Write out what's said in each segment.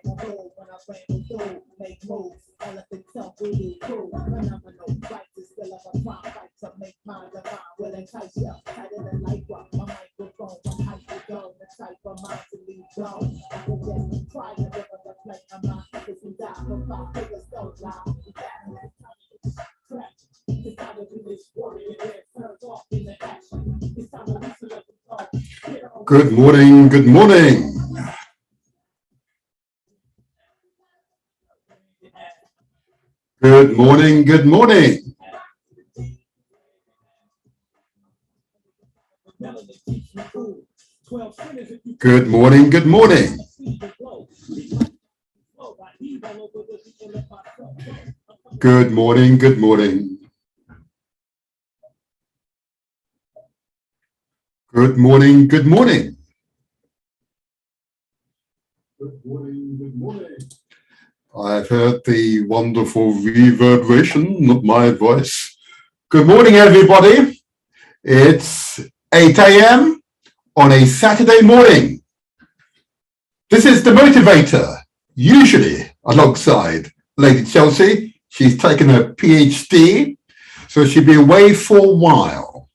Good morning, good morning. Good morning, good morning. Good morning, good morning. Good morning, good morning. Good morning, good morning. Good morning, good morning. I've heard the wonderful reverberation of my voice. Good morning, everybody. It's 8 a.m. on a Saturday morning. This is The Motivator, usually alongside Lady Chelsea. She's taken her PhD, so she'll be away for a while.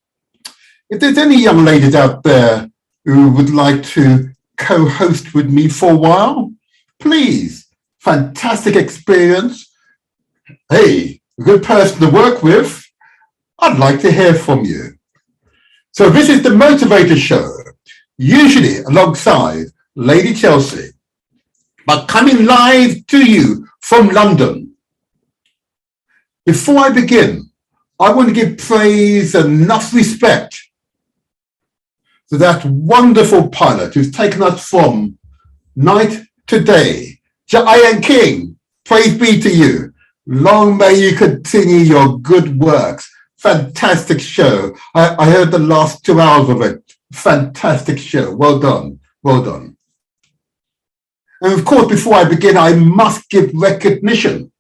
If there's any young ladies out there who would like to co-host with me for a while, please. Fantastic experience. Hey, a good person to work with. I'd like to hear from you. So this is The Motivator Show, usually alongside Lady Chelsea, but coming live to you from London. Before I begin, I want to give praise and enough respect to that wonderful pilot who's taken us from night to day. Giant King, praise be to you. Long may you continue your good works. Fantastic show. I heard the last 2 hours of it. Fantastic show. Well done. Well done. And of course, before I begin, I must give recognition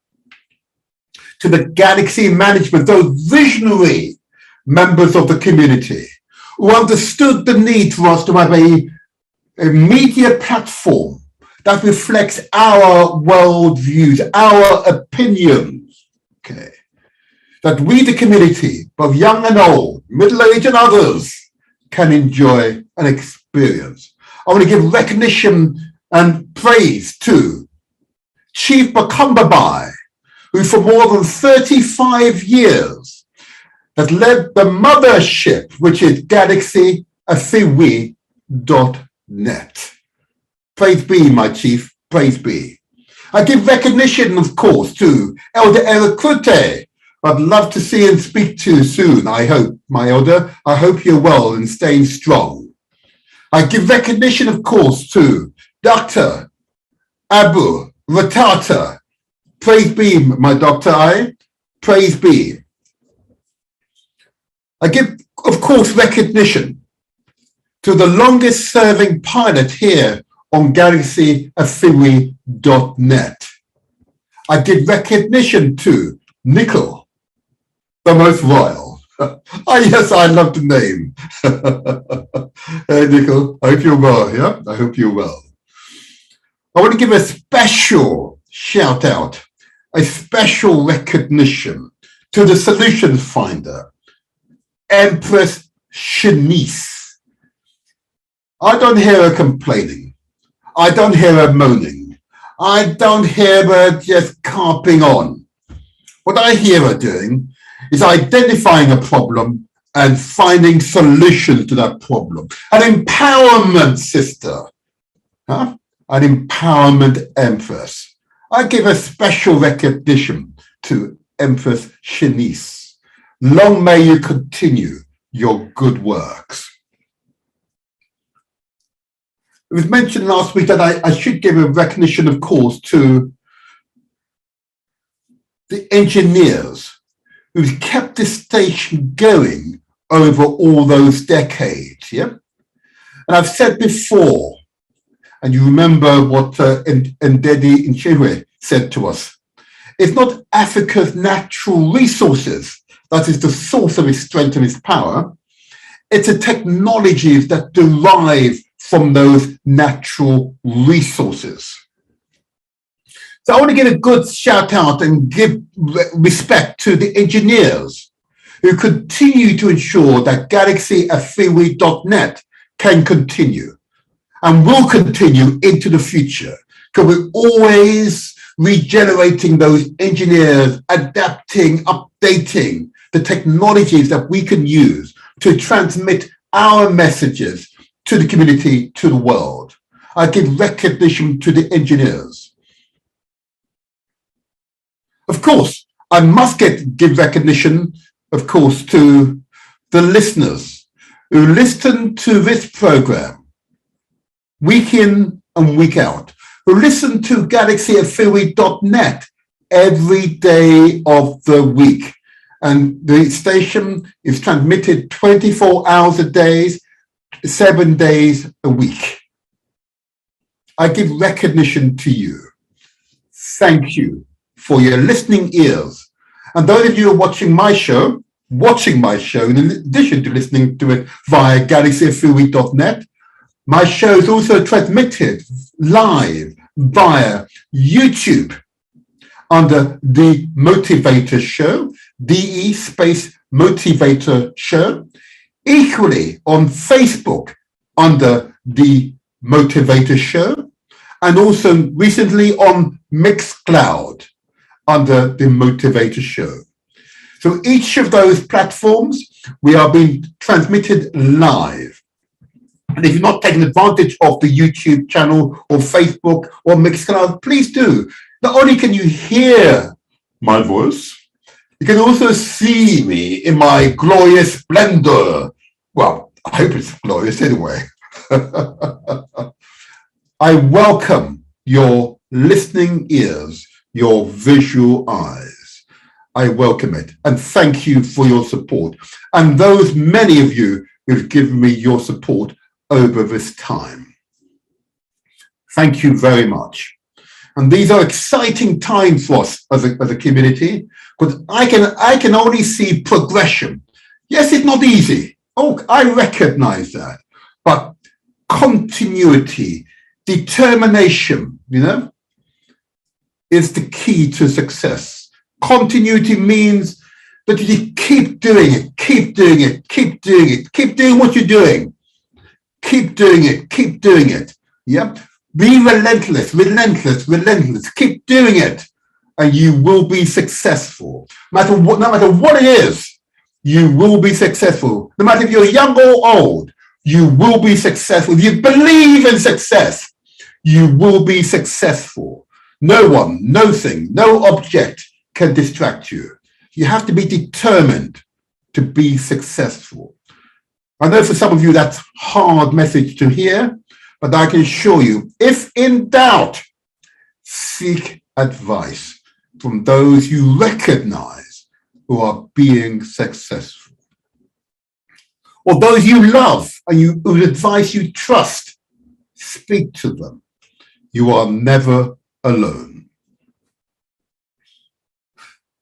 to the Galaxy management, those visionary members of the community who understood the need for us to have a media platform that reflects our worldviews, our opinions, okay? That we, the community, both young and old, middle-aged and others, can enjoy and experience. I want to give recognition and praise to Chief Bakumbabai, who for more than 35 years has led the mothership, which is GalaxyAfiwi.net. Praise be, my chief, praise be. I give recognition, of course, to Elder Eric Crute. I'd love to see and speak to you soon, I hope, my elder. I hope you're well and staying strong. I give recognition, of course, to Dr. Abu Ratata. Praise be, my doctor, praise be. I give, of course, recognition to the longest serving pilot here on GalaxyAfiwi.net. I give recognition to Nickel, the most royal. Yes, I love the name. Hey, Nickel, I hope you're well, yeah? I hope you're well. I want to give a special shout out, a special recognition to the solutions finder, Empress Shanice. I don't hear her complaining. I don't hear her moaning. I don't hear her just carping on. What I hear her doing is identifying a problem and finding solutions to that problem. An empowerment sister, huh? An empowerment empress. I give a special recognition to Empress Shanice. Long may you continue your good works. It was mentioned last week that I should give a recognition, of course, to the engineers who's kept this station going over all those decades, yeah? And I've said before, and you remember what Ndedi Nchirwe said to us, it's not Africa's natural resources that is the source of its strength and its power. It's the technologies that derive from those natural resources. So I want to give a good shout out and give respect to the engineers who continue to ensure that galaxy@freeway.net can continue and will continue into the future, because we're always regenerating those engineers, adapting, updating the technologies that we can use to transmit our messages to the community, to the world. I give recognition to the engineers. Of course, I must give recognition, of course, to the listeners who listen to this program week in and week out, who listen to galaxy@freeway.net every day of the week. And the station is transmitted 24 hours a day, 7 days a week. I give recognition to you. Thank you for your listening ears. And those of you who are watching my show, in addition to listening to it via galaxy@freeway.net, my show is also transmitted live via YouTube under The Motivator Show, DE space Motivator Show, equally on Facebook under The Motivator Show, and also recently on Mixcloud under The Motivator Show. So each of those platforms, we are being transmitted live. And if you've not taken advantage of the YouTube channel or Facebook or Mixcloud, please do. Not only can you hear my voice, you can also see me in my glorious splendor. Well, I hope it's glorious anyway. I welcome your listening ears, your visual eyes. I welcome it. And thank you for your support. And those many of you who've given me your support over this time. Thank you very much. And these are exciting times for us as a community, because I can only see progression. Yes, it's not easy. Oh, I recognize that. But continuity, determination, is the key to success. Continuity means that you keep doing it, keep doing it, keep doing it, keep doing what you're doing. Keep doing it, keep doing it. Yeah. Be relentless, relentless, relentless. Keep doing it, and you will be successful. No matter what it is, you will be successful. No matter if you're young or old, you will be successful. If you believe in success, you will be successful. No one, no thing, no object can distract you. You have to be determined to be successful. I know for some of you that's a hard message to hear, but I can assure you, if in doubt, seek advice from those you recognize who are being successful. Or those you love and whose advice you trust, speak to them. You are never alone.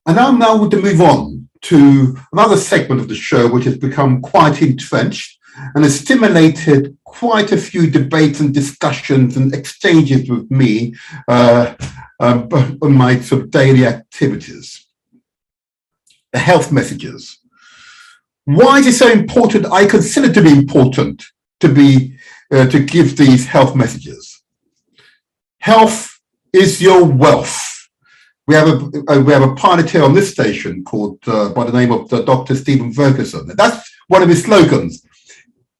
And I'm now going to move on to another segment of the show, which has become quite entrenched and has stimulated quite a few debates and discussions and exchanges with me on my sort of daily activities. The health messages. Why is it so important? I consider to be important to give these health messages. Health is your wealth. We have a pioneer on this station called by the name of Dr. Stephen Ferguson. That's one of his slogans.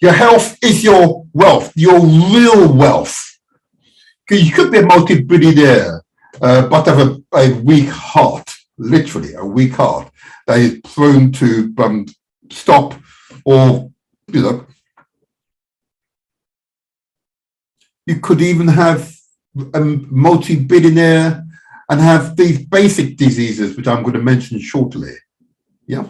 Your health is your wealth, your real wealth. Because you could be a multi-billionaire, but have a weak heart, literally a weak heart that is prone to stop or, you could even have a multi-billionaire and have these basic diseases, which I'm going to mention shortly. Yeah.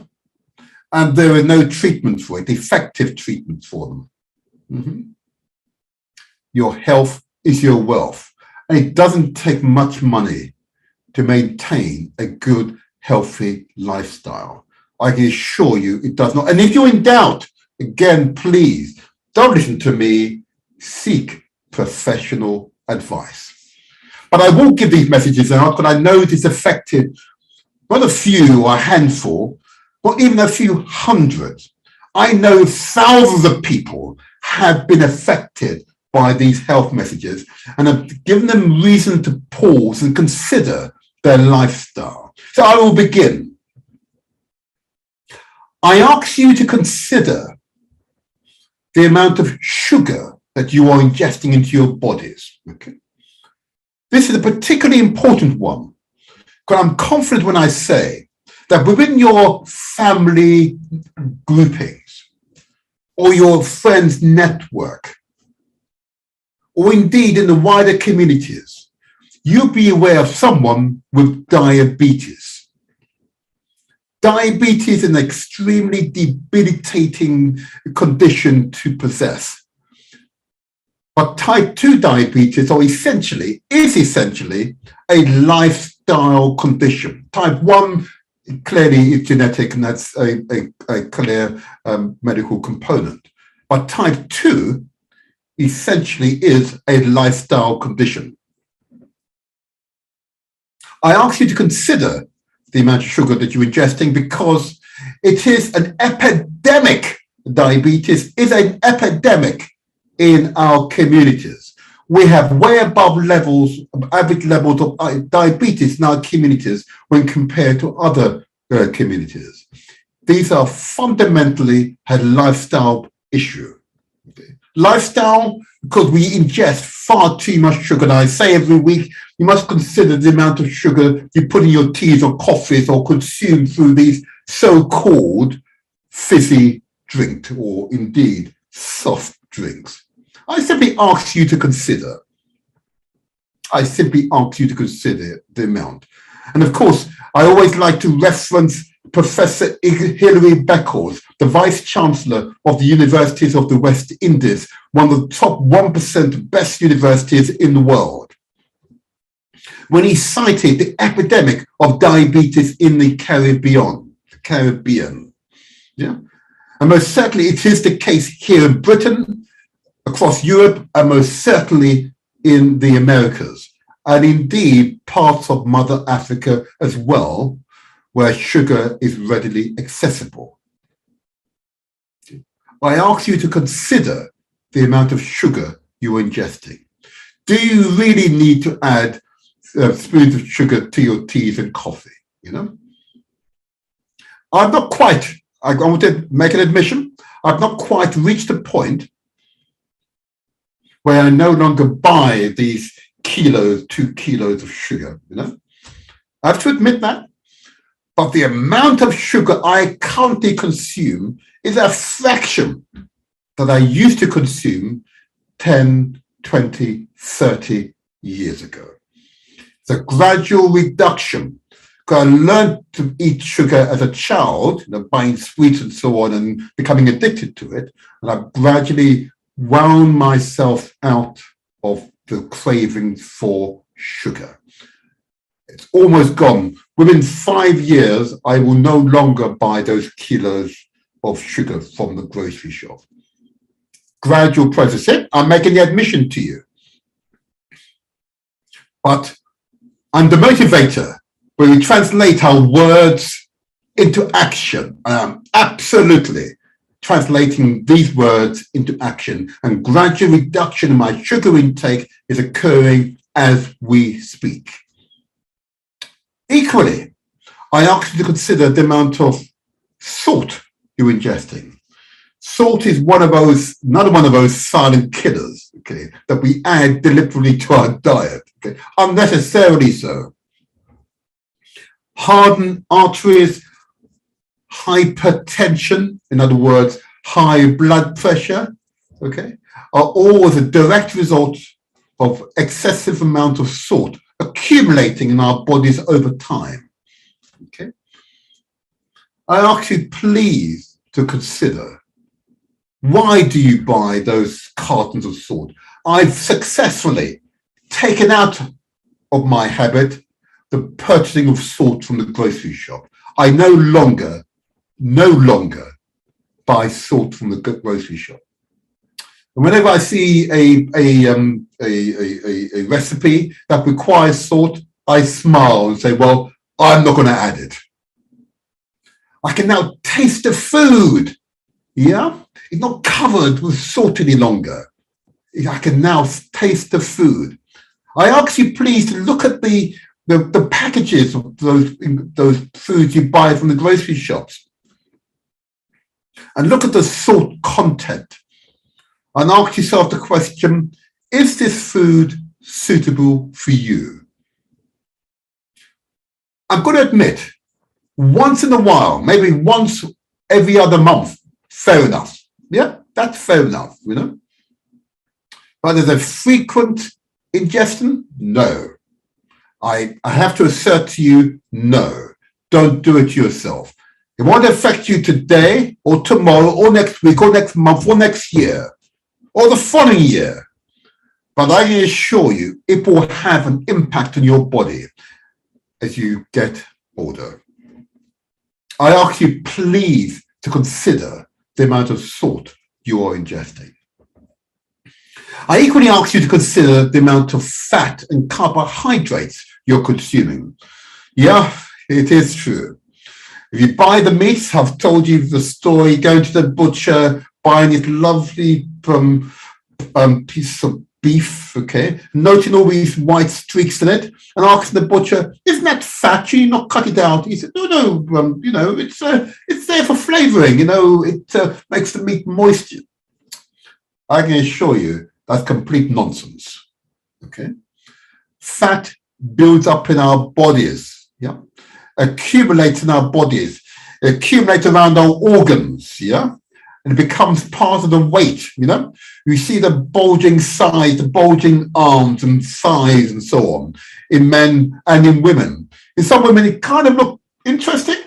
And there are no treatments for it, effective treatments for them. Mm-hmm. Your health is your wealth. And it doesn't take much money to maintain a good, healthy lifestyle. I can assure you it does not. And if you're in doubt, again, please don't listen to me. Seek professional advice. But I will give these messages out because I know it has affected not a few or a handful, but even a few hundred. I know thousands of people have been affected by these health messages and have given them reason to pause and consider their lifestyle. So I will begin. I ask you to consider the amount of sugar that you are ingesting into your bodies. Okay? This is a particularly important one, because I'm confident when I say that within your family groupings or your friends' network, or indeed in the wider communities, you'll be aware of someone with diabetes. Diabetes is an extremely debilitating condition to possess. But type 2 diabetes is essentially a lifestyle condition. Type 1 clearly is genetic, and that's a clear medical component. But type 2 essentially is a lifestyle condition. I ask you to consider the amount of sugar that you're ingesting, because it is an epidemic. Diabetes is an epidemic in our communities. We have way above average levels of diabetes in our communities when compared to other communities. These are fundamentally a lifestyle issue. Okay. Lifestyle, because we ingest far too much sugar. And I say every week, you must consider the amount of sugar you put in your teas or coffees or consume through these so-called fizzy drinks, or indeed soft drinks. I simply ask you to consider. The amount. And of course, I always like to reference Professor Hilary Beckles, the Vice Chancellor of the Universities of the West Indies, one of the top 1% best universities in the world, when he cited the epidemic of diabetes in the Caribbean. Yeah? And most certainly it is the case here in Britain, across Europe, and most certainly in the Americas, and indeed parts of Mother Africa as well, where sugar is readily accessible. I ask you to consider the amount of sugar you're ingesting. Do you really need to add spoons of sugar to your teas and coffee? You know, I want to make an admission, I've not quite reached a point where I no longer buy these 2 kilos of sugar, you know. I have to admit that. But the amount of sugar I currently consume is a fraction that I used to consume 10, 20, 30 years ago. It's a gradual reduction. I learned to eat sugar as a child, you know, buying sweets and so on and becoming addicted to it. And I've gradually wound myself out of the cravings for sugar. It's almost gone. Within 5 years, I will no longer buy those kilos of sugar from the grocery shop. Gradual process. I'm making the admission to you. But I'm the motivator, where we translate our words into action. Absolutely translating these words into action, and gradual reduction in my sugar intake is occurring as we speak. Equally, I ask you to consider the amount of salt you're ingesting. Salt is another one of those silent killers, okay, that we add deliberately to our diet, okay, unnecessarily so. Hardened arteries, hypertension, in other words, high blood pressure, okay, are all as a direct result of excessive amount of salt accumulating in our bodies over time, okay. I ask you please to consider, why do you buy those cartons of salt? I've successfully taken out of my habit the purchasing of salt from the grocery shop. I no longer buy salt from the grocery shop. And whenever I see a recipe that requires salt, I smile and say, well, I'm not going to add it. I can now taste the food. Yeah, it's not covered with salt any longer. I can now taste the food. I ask you please to look at the packages of those foods you buy from the grocery shops and look at the salt content and ask yourself the question, is this food suitable for you? I'm going to admit, once in a while, maybe once every other month, fair enough. Yeah, that's fair enough, you know. But as a frequent ingestion, no. I have to assert to you, no. Don't do it yourself. It won't affect you today or tomorrow or next week or next month or next year or the following year. But I can assure you, it will have an impact on your body as you get older. I ask you please to consider the amount of salt you are ingesting. I equally ask you to consider the amount of fat and carbohydrates you're consuming. Yeah, it is true. If you buy the meat, I've told you the story, going to the butcher, buying this lovely piece of beef, okay, noting all these white streaks in it, and asking the butcher, isn't that fat? Should you not cut it out? He said, no, you know, it's there for flavoring, you know, it makes the meat moist. I can assure you that's complete nonsense, okay? Fat builds up in our bodies, yeah, accumulates in our bodies, accumulates around our organs, yeah, and it becomes part of the weight, you know. You see the bulging sides, the bulging arms and thighs and so on in men and in women. In some women, it kind of looks interesting,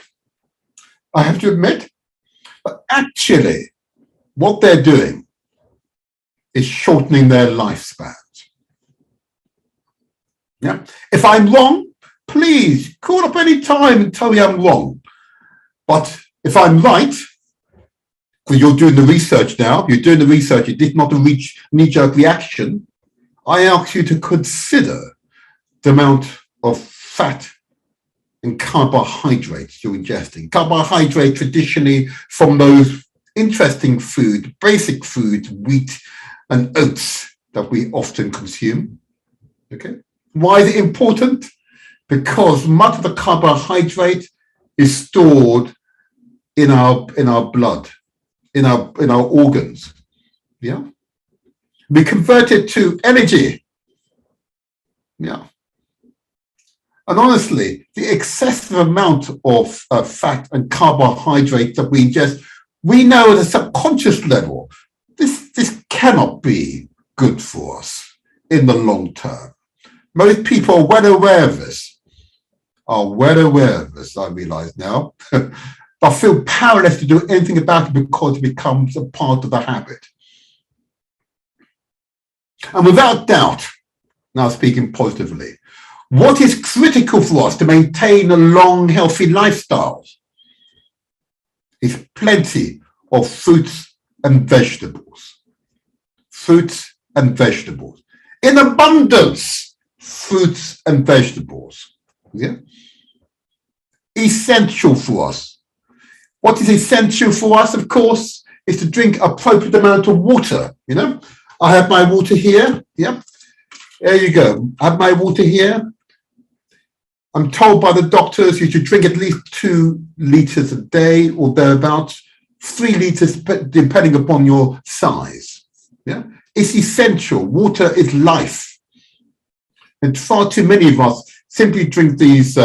I have to admit, but actually what they're doing is shortening their lifespans. Yeah. If I'm wrong, please call up any time and tell me I'm wrong. But if I'm right, because you're doing the research now, you're doing the research, it did not reach knee-jerk reaction, I ask you to consider the amount of fat and carbohydrates you're ingesting. Carbohydrate traditionally from those interesting food, basic foods, wheat and oats that we often consume. Okay. Why is it important? Because much of the carbohydrate is stored in our blood, in our organs. Yeah. We convert it to energy. Yeah. And honestly, the excessive amount of fat and carbohydrate that we ingest, we know at a subconscious level, this cannot be good for us in the long term. Most people are well aware of this, I realize now, but feel powerless to do anything about it because it becomes a part of the habit. And without doubt, now speaking positively, what is critical for us to maintain a long, healthy lifestyle is plenty of fruits and vegetables. Fruits and vegetables. In abundance, fruits and vegetables. Yeah? Essential for us. What is essential for us, of course, is to drink appropriate amount of water. You know, I have my water here. Yeah, there you go. I have my water here. I'm told by the doctors you should drink at least 2 liters a day or thereabouts, 3 liters depending upon your size. Yeah, it's essential. Water is life, and far too many of us simply drink these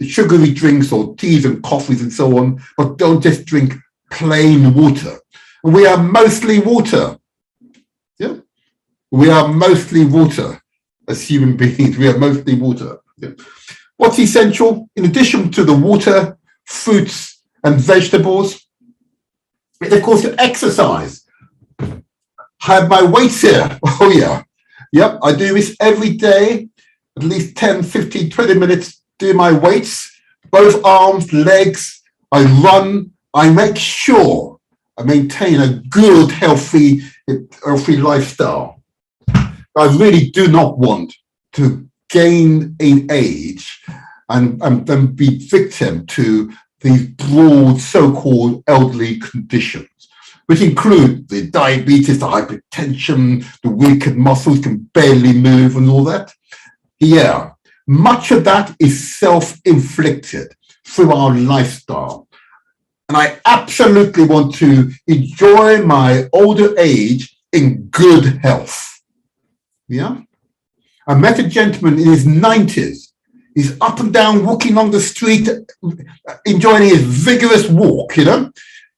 sugary drinks or teas and coffees and so on, but don't just drink plain water. And we are mostly water. Yeah, we are mostly water as human beings. We are mostly water. Yeah. What's essential in addition to the water, fruits and vegetables is of course to exercise. I have my weights here. Oh yeah. Yep, I do this every day, at least 10, 15, 20 minutes, do my weights, both arms, legs. I run. I make sure I maintain a good, healthy healthy lifestyle. I really do not want to gain in age and then be victim to these broad so-called elderly conditions, which include the diabetes, the hypertension, the weakened muscles, can barely move and all that. Yeah, much of that is self-inflicted through our lifestyle. And I absolutely want to enjoy my older age in good health. Yeah. I met a gentleman in his 90s. He's up and down walking on the street, enjoying his vigorous walk, you know.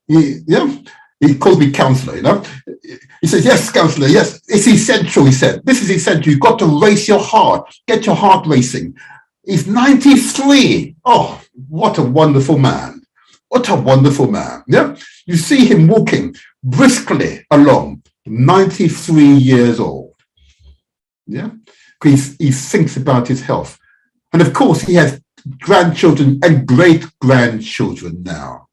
He called me counsellor, you know. He says, yes, counsellor, yes, it's essential, he said. This is essential. You've got to race your heart, get your heart racing. He's 93. Oh, what a wonderful man. What a wonderful man. Yeah. You see him walking briskly along, 93 years old. Yeah. Because he thinks about his health. And of course, he has grandchildren and great-grandchildren now.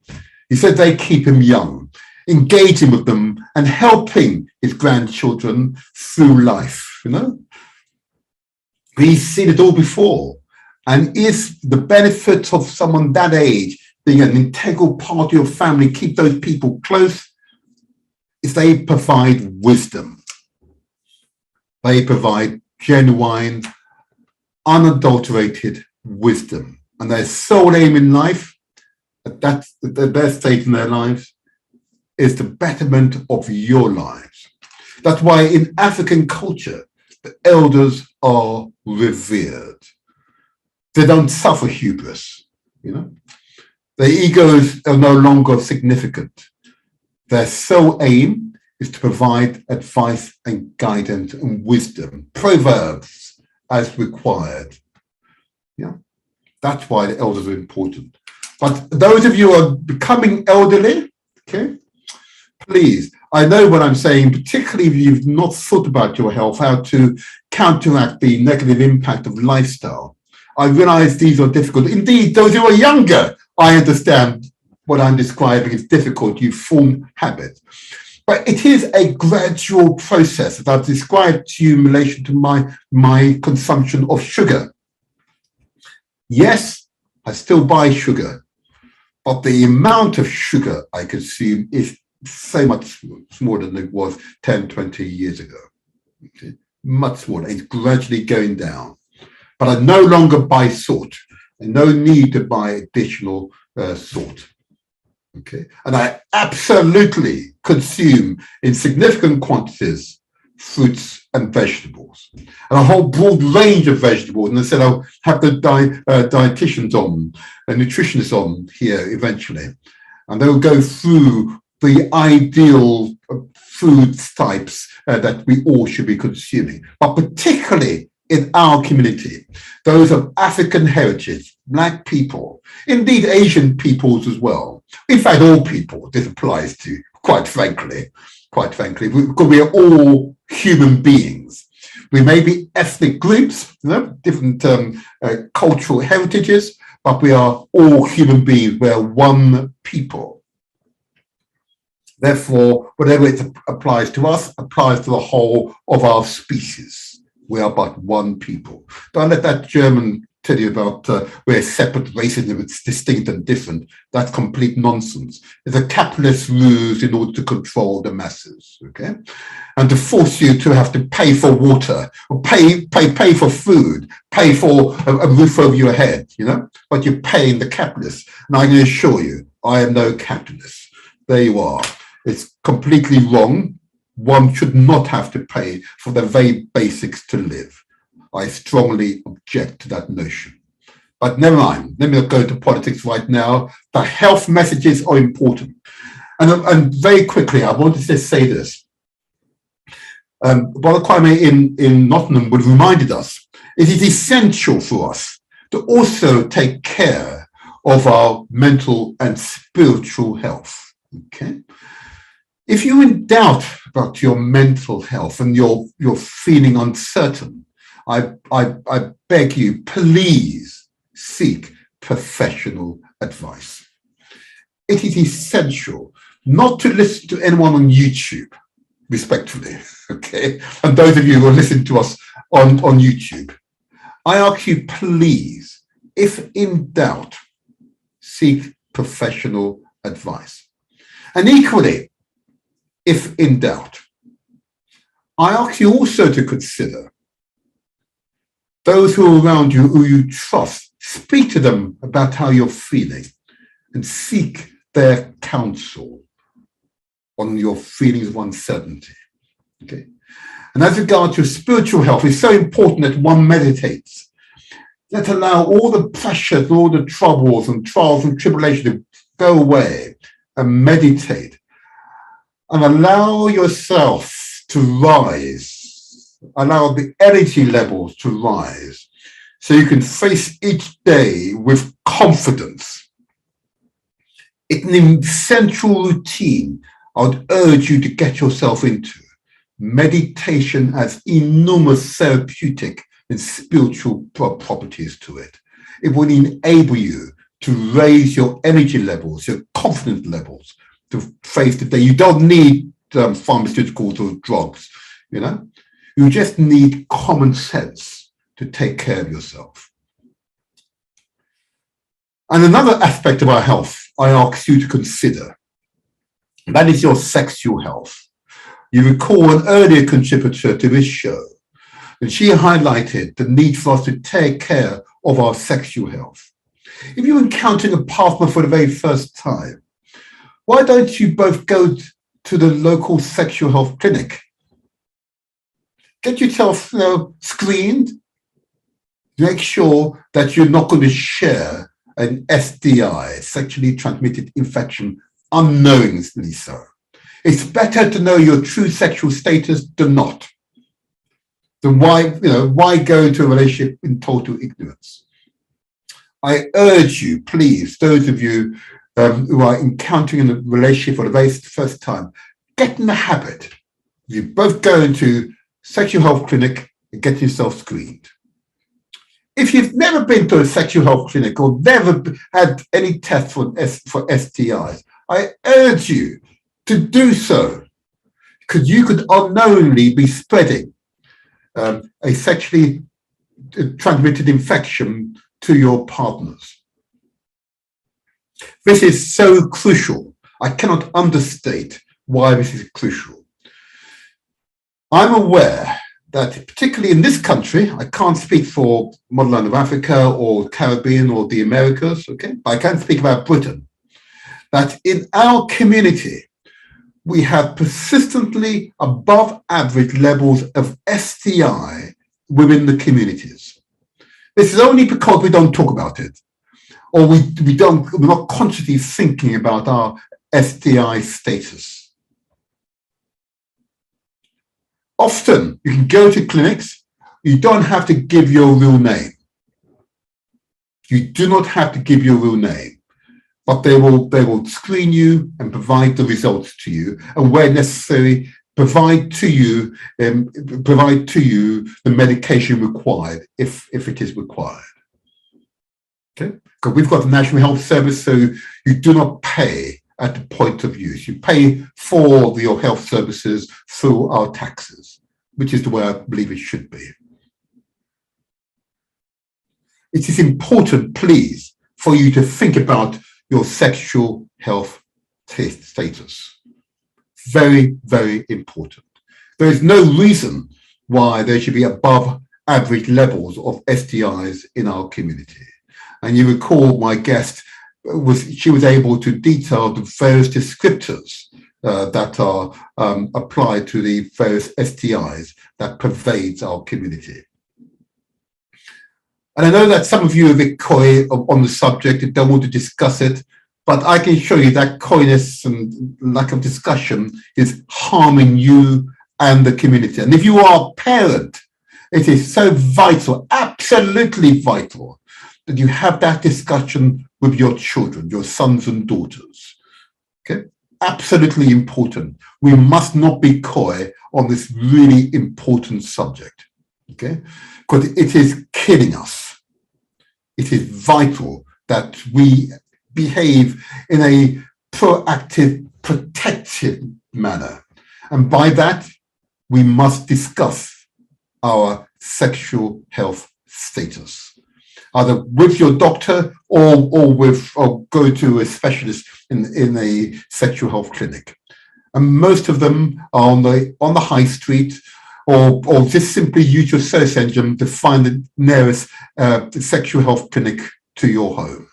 He said they keep him young, engaging with them and helping his grandchildren through life, you know. He's seen it all before. And is the benefit of someone that age being an integral part of your family, keep those people close, is they provide wisdom. They provide genuine, unadulterated wisdom. And their sole aim in life, at their stage in their lives, is the betterment of your lives. That's why in African culture, the elders are revered. They don't suffer hubris, you know. Their egos are no longer significant. Their sole aim is to provide advice and guidance and wisdom, proverbs as required. Yeah, that's why the elders are important. But those of you who are becoming elderly, okay, please, I know what I'm saying, particularly if you've not thought about your health, how to counteract the negative impact of lifestyle. I realize these are difficult. Indeed, those who are younger, I understand what I'm describing is difficult. You form habits. But it is a gradual process that I've described to you in relation to my consumption of sugar. Yes, I still buy sugar, but the amount of sugar I consume is so much smaller than it was 10, 20 years ago. Okay? Much smaller. It's gradually going down. But I no longer buy salt. And no need to buy additional salt. Okay, and I absolutely consume in significant quantities fruits and vegetables, and a whole broad range of vegetables. And I said I'll have the dietitians on, nutritionists on here eventually, and they'll go through the ideal food types that we all should be consuming, but particularly in our community, those of African heritage, Black people, indeed Asian peoples as well. In fact, all people this applies to, quite frankly, because we are all human beings. We may be ethnic groups, you know, different cultural heritages, but we are all human beings. We are one people. Therefore, whatever it applies to us applies to the whole of our species. We are but one people. Don't let that German tell you about we're separate races, it's distinct and different. That's complete nonsense. It's a capitalist ruse in order to control the masses, okay? And to force you to have to pay for water, or pay for food, pay for a roof over your head, you know? But you're paying the capitalists. And I can assure you, I am no capitalist. There you are. It's completely wrong. One should not have to pay for the very basics to live. I strongly object to that notion. But never mind, let me not go into politics right now. The health messages are important. And very quickly, I wanted to just say this. Brother Kwame in Nottingham would have reminded us, it is essential for us to also take care of our mental and spiritual health, okay? If you're in doubt about your mental health and you're feeling uncertain, I beg you, please seek professional advice. It is essential not to listen to anyone on YouTube respectfully, okay? And those of you who are listening to us on YouTube, I ask you, please, if in doubt, seek professional advice. And equally, if in doubt, I ask you also to consider those who are around you, who you trust. Speak to them about how you're feeling and seek their counsel on your feelings of uncertainty. Okay. And as regards your spiritual health, it's so important that one meditates. Let's allow all the pressures, all the troubles and trials and tribulations to go away and meditate. And allow yourself to rise. Allow the energy levels to rise so you can face each day with confidence. It's an essential routine I would urge you to get yourself into. Meditation has enormous therapeutic and spiritual properties to it. It will enable you to raise your energy levels, your confidence levels to face the day. You don't need pharmaceuticals or drugs, you know. You just need common sense to take care of yourself. And another aspect of our health I ask you to consider, that is your sexual health. You recall an earlier contributor to this show, and she highlighted the need for us to take care of our sexual health. If you're encountering a partner for the very first time, why don't you both go to the local sexual health clinic? Get yourself screened. Make sure that you're not going to share an STI, sexually transmitted infection, unknowingly so. It's better to know your true sexual status than not. Then why go into a relationship in total ignorance? I urge you, please, those of you who are encountering a relationship for the very first time, get in the habit. You both go into sexual health clinic and get yourself screened. If you've never been to a sexual health clinic or never had any tests for STIs, I urge you to do so, because you could unknowingly be spreading a sexually transmitted infection to your partners. This is so crucial. I cannot understate why this is crucial. I'm aware that particularly in this country, I can't speak for Motherland of Africa or Caribbean or the Americas, okay? But I can speak about Britain, that in our community, we have persistently above average levels of STI within the communities. This is only because we don't talk about it, or we're not consciously thinking about our STI status. Often you can go to clinics, you don't have to give your real name. You do not have to give your real name, but they will screen you and provide the results to you, and where necessary, provide to you the medication required if it is required. Okay, because we've got the National Health Service, so you do not pay at the point of use. You pay for your health services through our taxes, which is the way I believe it should be. It is important, please, for you to think about your sexual health status. Very, very important. There is no reason why there should be above average levels of STIs in our community. And you recall my guest, she was able to detail the various descriptors that are applied to the various STIs that pervades our community. And I know that some of you are a bit coy on the subject and don't want to discuss it, but I can show you that coyness and lack of discussion is harming you and the community. And if you are a parent, it is so vital, absolutely vital, that you have that discussion with your children, your sons and daughters. Okay? Absolutely important. We must not be coy on this really important subject. Okay? Because it is killing us. It is vital that we behave in a proactive, protective manner. And by that, we must discuss our sexual health status, either with your doctor or go to a specialist in a sexual health clinic. And most of them are on the high street, or just simply use your search engine to find the nearest sexual health clinic to your home.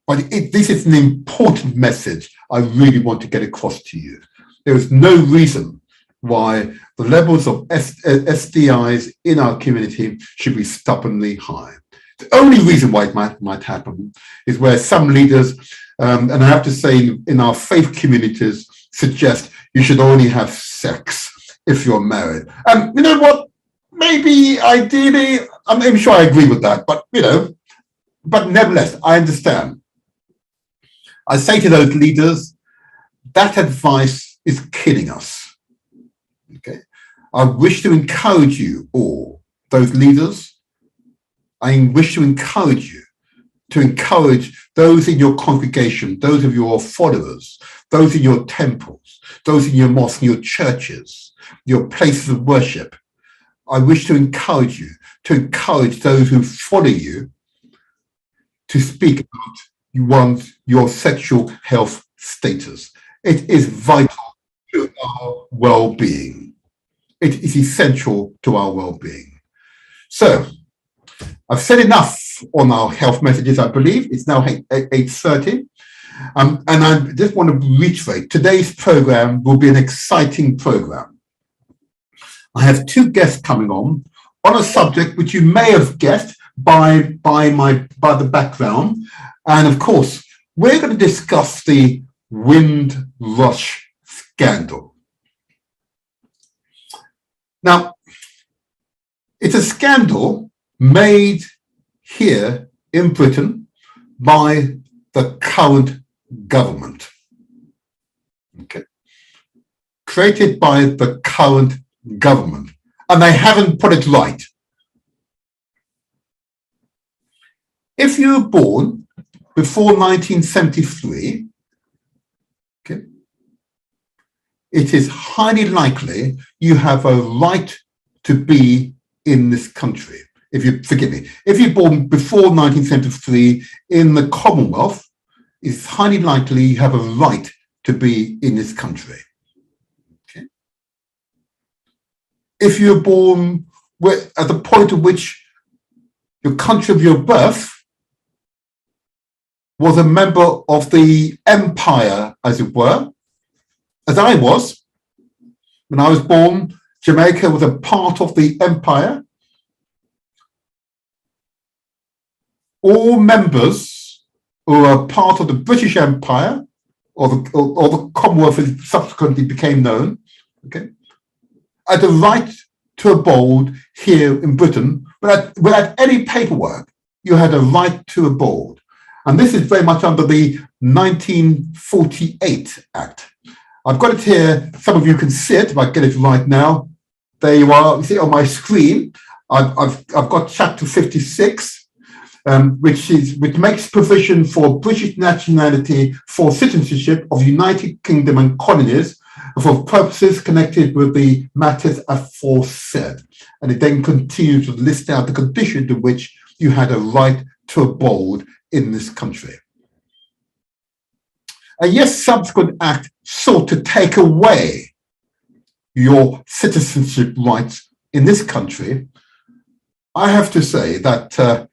But this is an important message I really want to get across to you. There is no reason why the levels of STIs in our community should be stubbornly high. The only reason why it might happen is where some leaders, and I have to say in our faith communities, suggest you should only have sex if you're married. And you know what? Maybe ideally, I'm sure I agree with that, but but nevertheless, I understand. I say to those leaders, that advice is killing us. Okay, I wish to encourage you all, those leaders. I wish to encourage you to encourage those in your congregation, those of your followers, those in your temples, those in your mosques, your churches, your places of worship. I wish to encourage you, to encourage those who follow you to speak about your sexual health status. It is vital to our well-being. It is essential to our well-being. So, I've said enough on our health messages, I believe. It's now 8:30. And I just want to reiterate, today's program will be an exciting program. I have two guests coming on a subject which you may have guessed by the background. And of course, we're going to discuss the Windrush Scandal. Now, it's a scandal made here in Britain by the current government. Okay. Created by the current government. And they haven't put it right. If you were born before 1973, okay, it is highly likely you have a right to be in this country. If you're born before 1973 in the Commonwealth, it's highly likely you have a right to be in this country. Okay. If you're born at the point at which your country of your birth was a member of the empire, as it were, as I was, when I was born, Jamaica was a part of the empire. All members who are part of the British Empire, or the Commonwealth as it subsequently became known, okay, had the right to abode here in Britain without any paperwork. You had a right to abode. And this is very much under the 1948 Act. I've got it here. Some of you can see it if I get it right now. There you are. You see it on my screen. I've got Chapter 56, which makes provision for British nationality for citizenship of United Kingdom and colonies for purposes connected with the matters aforesaid. And it then continues to list out the conditions to which you had a right to abode in this country. A yes subsequent act sought to take away your citizenship rights in this country. I have to say that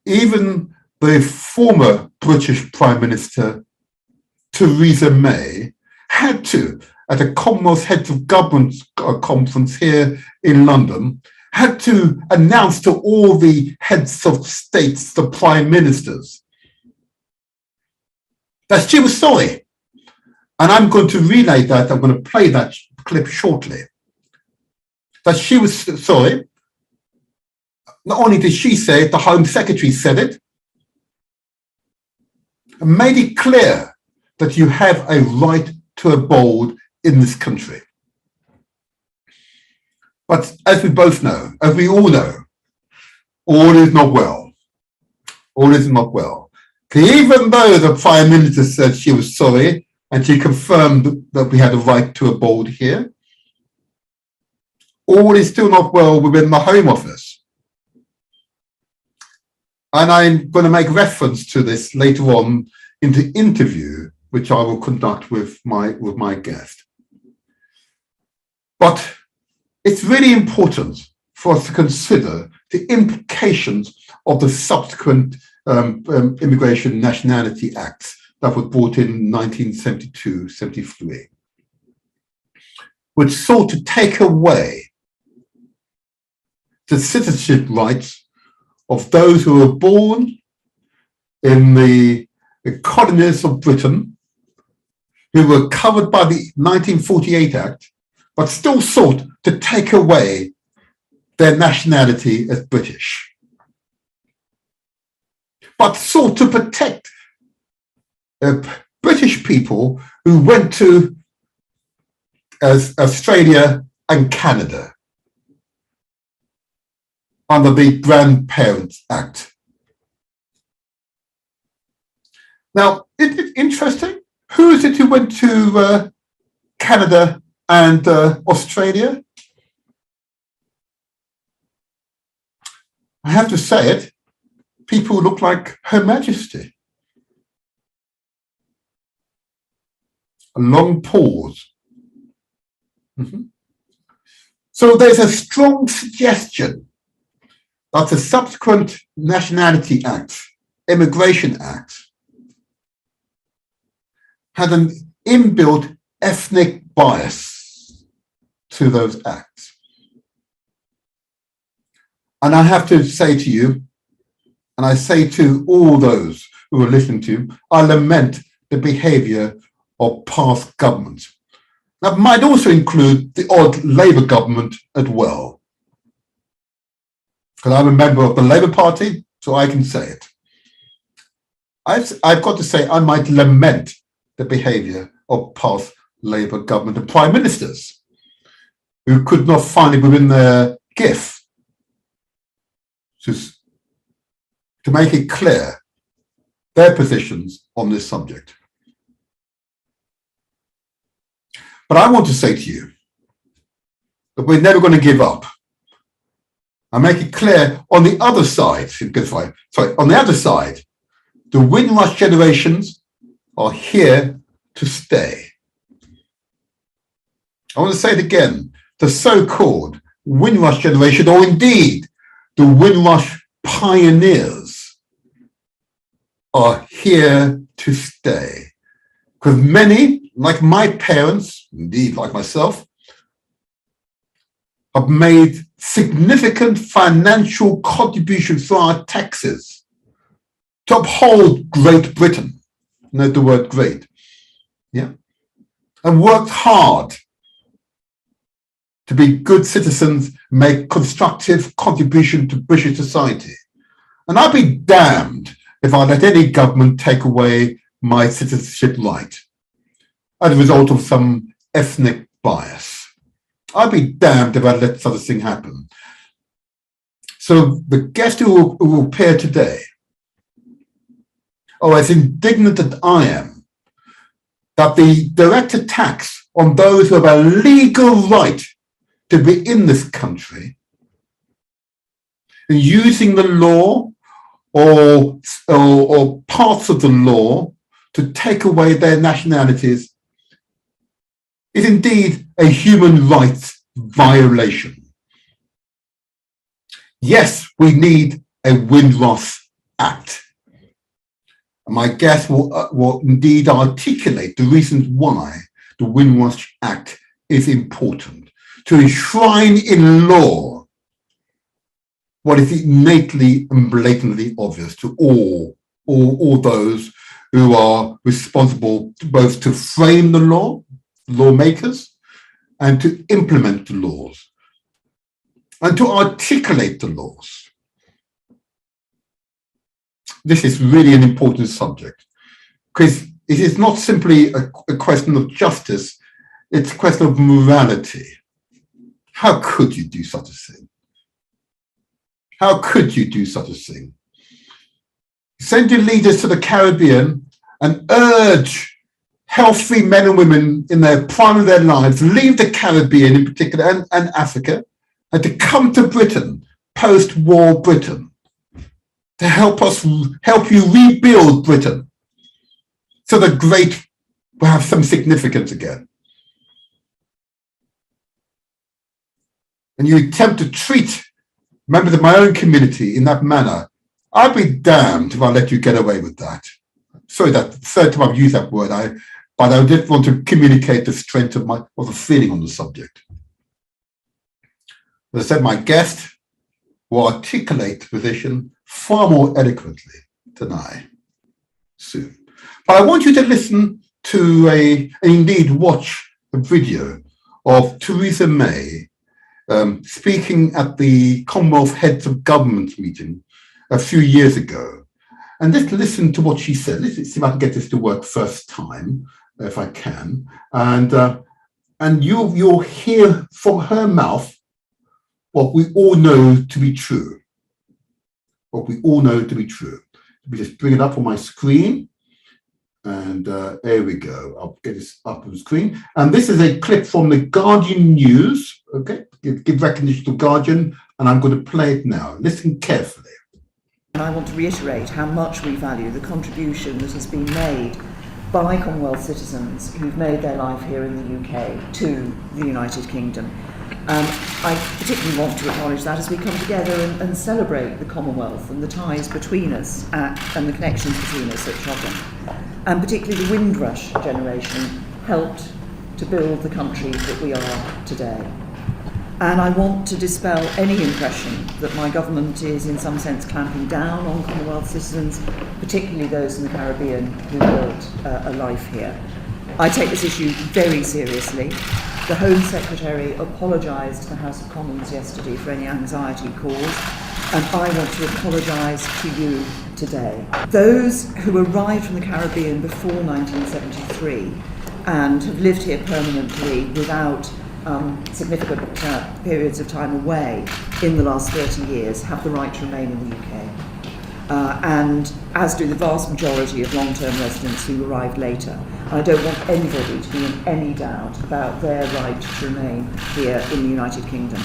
even the former British Prime Minister, Theresa May, had to, at a Commonwealth Heads of Government conference here in London, had to announce to all the heads of states, the prime ministers, that she was sorry. And I'm going to relay that, I'm going to play that clip shortly. That she was sorry. Not only did she say it, the Home Secretary said it, and made it clear that you have a right to abode in this country. But as we both know, as we all know, all is not well. All is not well. Even though the Prime Minister said she was sorry and she confirmed that we had a right to abode here, all is still not well within the Home Office. And I'm going to make reference to this later on in the interview, which I will conduct with my guest. But it's really important for us to consider the implications of the subsequent Immigration Nationality Acts that were brought in 1972-73, which sought to take away the citizenship rights of those who were born in the colonies of Britain, who were covered by the 1948 Act, but still sought to take away their nationality as British, but sought to protect British people who went to Australia and Canada under the Grandparents Act. Now, isn't it interesting? Who is it who went to Canada and Australia? I have to say it, people who look like Her Majesty. A long pause. So there's a strong suggestion that the subsequent Nationality Act, Immigration Act, had an inbuilt ethnic bias to those acts. And I have to say to you, and I say to all those who are listening to, I lament the behaviour of past governments. That might also include the odd Labour government as well. Because I'm a member of the Labour Party, so I can say it. I've got to say I might lament the behaviour of past Labour government and prime ministers who could not find it within their gift to make it clear their positions on this subject. But I want to say to you that we're never going to give up. I make it clear on the other side, on the other side, the Windrush generations are here to stay. I want to say it again, the so-called Windrush generation, or indeed the Windrush pioneers, are here to stay. Because many, like my parents, indeed like myself, have made significant financial contributions through our taxes to uphold Great Britain. Note the word great. Yeah. And worked hard to be good citizens, make constructive contribution to British society. And I'd be damned if I let any government take away my citizenship right as a result of some ethnic bias. I'd be damned if I let such a thing happen. So the guest who will appear today, as indignant as I am, that the direct attacks on those who have a legal right to be in this country, and using the law or parts of the law to take away their nationalities, is indeed a human rights violation. Yes, we need a Windrush Act. And my guest will indeed articulate the reasons why the Windrush Act is important, to enshrine in law what is innately and blatantly obvious to all those who are responsible both to frame the law, lawmakers, and to implement the laws, and to articulate the laws. This is really an important subject, because it is not simply a question of justice, it's a question of morality. How could you do such a thing? How could you do such a thing? Send your leaders to the Caribbean and urge healthy men and women in their prime of their lives, leave the Caribbean in particular and Africa, and to come to Britain, post-war Britain, to help you rebuild Britain so the great will have some significance again. And you attempt to treat members of my own community in that manner, I'd be damned if I let you get away with that. Sorry, that third time I've used that word, but I did want to communicate the strength of the feeling on the subject. As I said, my guest will articulate the position far more eloquently than I soon. But I want you to listen to and indeed watch a video of Theresa May speaking at the Commonwealth Heads of Government meeting a few years ago. And just listen to what she said. Let's see if I can get this to work first time, if I can. And you'll hear from her mouth what we all know to be true. What we all know to be true. Let me just bring it up on my screen. And there we go. I'll get this up on the screen. And this is a clip from the Guardian News. Okay, give recognition to Guardian. And I'm going to play it now. Listen carefully. And I want to reiterate how much we value the contribution that has been made by Commonwealth citizens who've made their life here in the UK to the United Kingdom. I particularly want to acknowledge that as we come together and celebrate the Commonwealth and the ties between us and the connections between us at Chobham. And particularly the Windrush generation helped to build the country that we are today. And I want to dispel any impression that my government is in some sense clamping down on Commonwealth citizens, particularly those in the Caribbean who built a life here. I take this issue very seriously. The Home Secretary apologised to the House of Commons yesterday for any anxiety caused, and I want to apologise to you today. Those who arrived from the Caribbean before 1973 and have lived here permanently without significant periods of time away in the last 30 years have the right to remain in the UK. And as do the vast majority of long-term residents who arrived later. And I don't want anybody to be in any doubt about their right to remain here in the United Kingdom.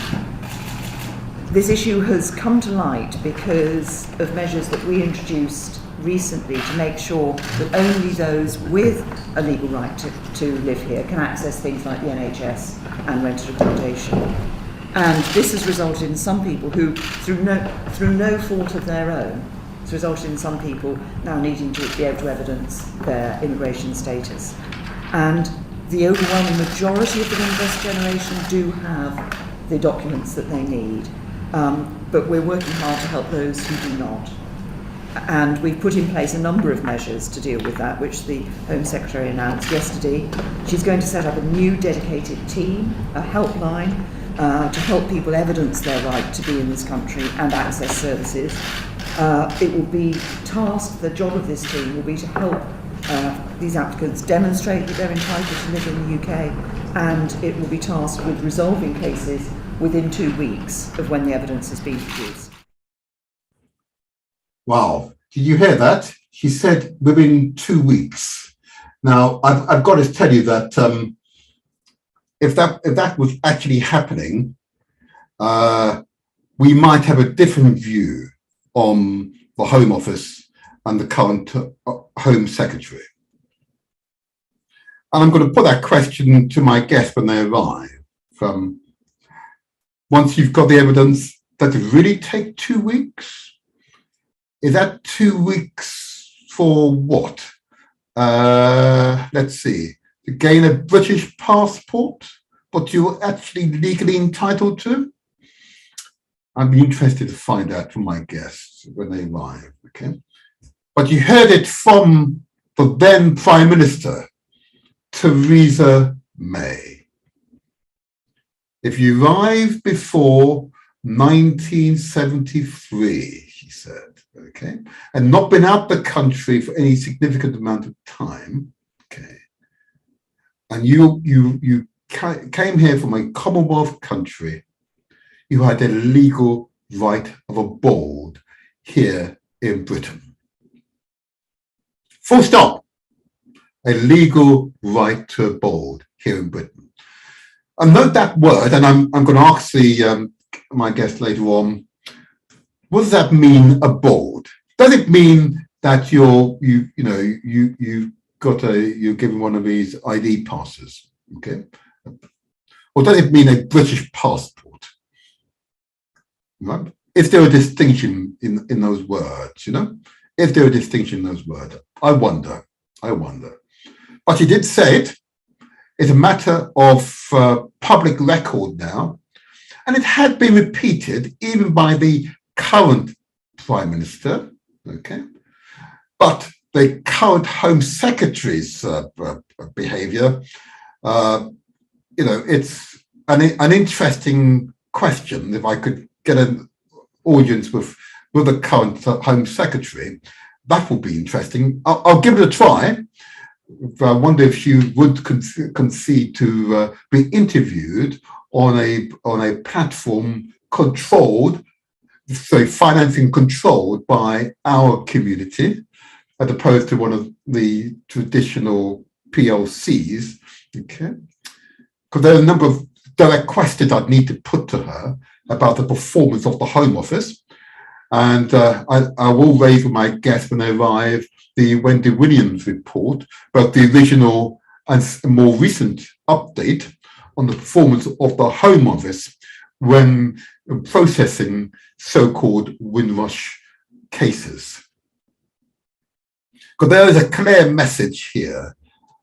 This issue has come to light because of measures that we introduced recently to make sure that only those with a legal right to live here can access things like the NHS and rented accommodation. And this has resulted in some people who, through no fault of their own, has resulted in some people now needing to be able to evidence their immigration status. And the overwhelming majority of the Windrush generation do have the documents that they need. But we're working hard to help those who do not. And we've put in place a number of measures to deal with that, which the Home Secretary announced yesterday. She's going to set up a new dedicated team, a helpline, to help people evidence their right to be in this country and access services. It will be tasked, the job of this team will be to help these applicants demonstrate that they're entitled to live in the UK, and it will be tasked with resolving cases within 2 weeks of when the evidence has been produced. Wow, did you hear that? She said within 2 weeks. Now, I've got to tell you that if that was actually happening, we might have a different view on the Home Office and the current Home Secretary. And I'm going to put that question to my guests when they arrive. Once you've got the evidence, does it really take 2 weeks? Is that 2 weeks for what? Let's see, to gain a British passport, what you're actually legally entitled to? I'd be interested to find out from my guests when they arrive, okay? But you heard it from the then Prime Minister, Theresa May. If you arrived before 1973, she said, okay, and not been out the country for any significant amount of time, okay, and you came here from a Commonwealth country, you had a legal right of abode here in Britain. Full stop. A legal right to abode here in Britain. And note that word, and I'm going to ask the my guest later on, what does that mean abroad? Does it mean that you're given one of these ID passes, okay? Or does it mean a British passport? Right? Is there a distinction in those words, Is there a distinction in those words? I wonder. But he did say it. It's a matter of public record now. And it had been repeated even by the current Prime Minister, okay? But the current Home Secretary's behaviour, it's an interesting question. If I could get an audience with the current Home Secretary, that would be interesting. I'll give it a try. I wonder if she would concede to be interviewed on a platform controlled, so financing controlled by our community, as opposed to one of the traditional PLCs, okay? Because there are a number of direct questions I'd need to put to her about the performance of the Home Office. And I will raise with my guests when they arrive the Wendy Williams report, but the original and more recent update on the performance of the Home Office when processing so-called Windrush cases. Because there is a clear message here,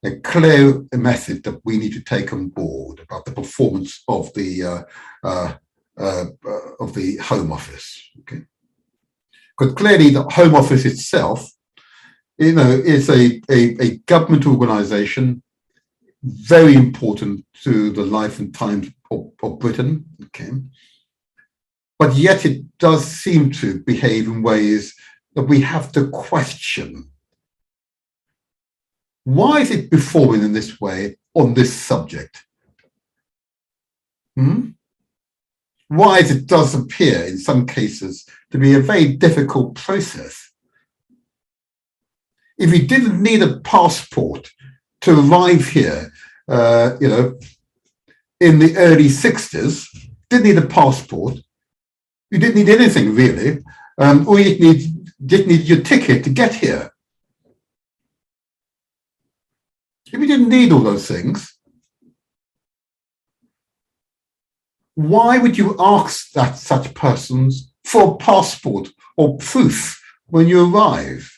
a clear message that we need to take on board about the performance of the Home Office. Okay, because clearly the Home Office itself, is a government organisation very important to the life and times of Britain. Okay, but yet it does seem to behave in ways that we have to question. Why is it performing in this way on this subject? Why it does appear in some cases to be a very difficult process. If you didn't need a passport to arrive here, in the early 60s, didn't need a passport, you didn't need anything really, or you just need your ticket to get here. If you didn't need all those things, why would you ask such persons for a passport or proof when you arrive?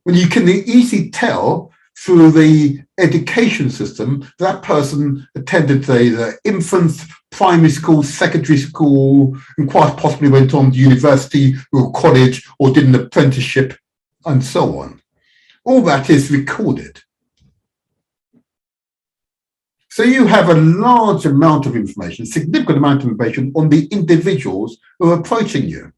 When you can easily tell through the education system that person attended the infant, primary school, secondary school, and quite possibly went on to university or college or did an apprenticeship and so on. All that is recorded. So you have a large amount of information, significant amount of information on the individuals who are approaching you.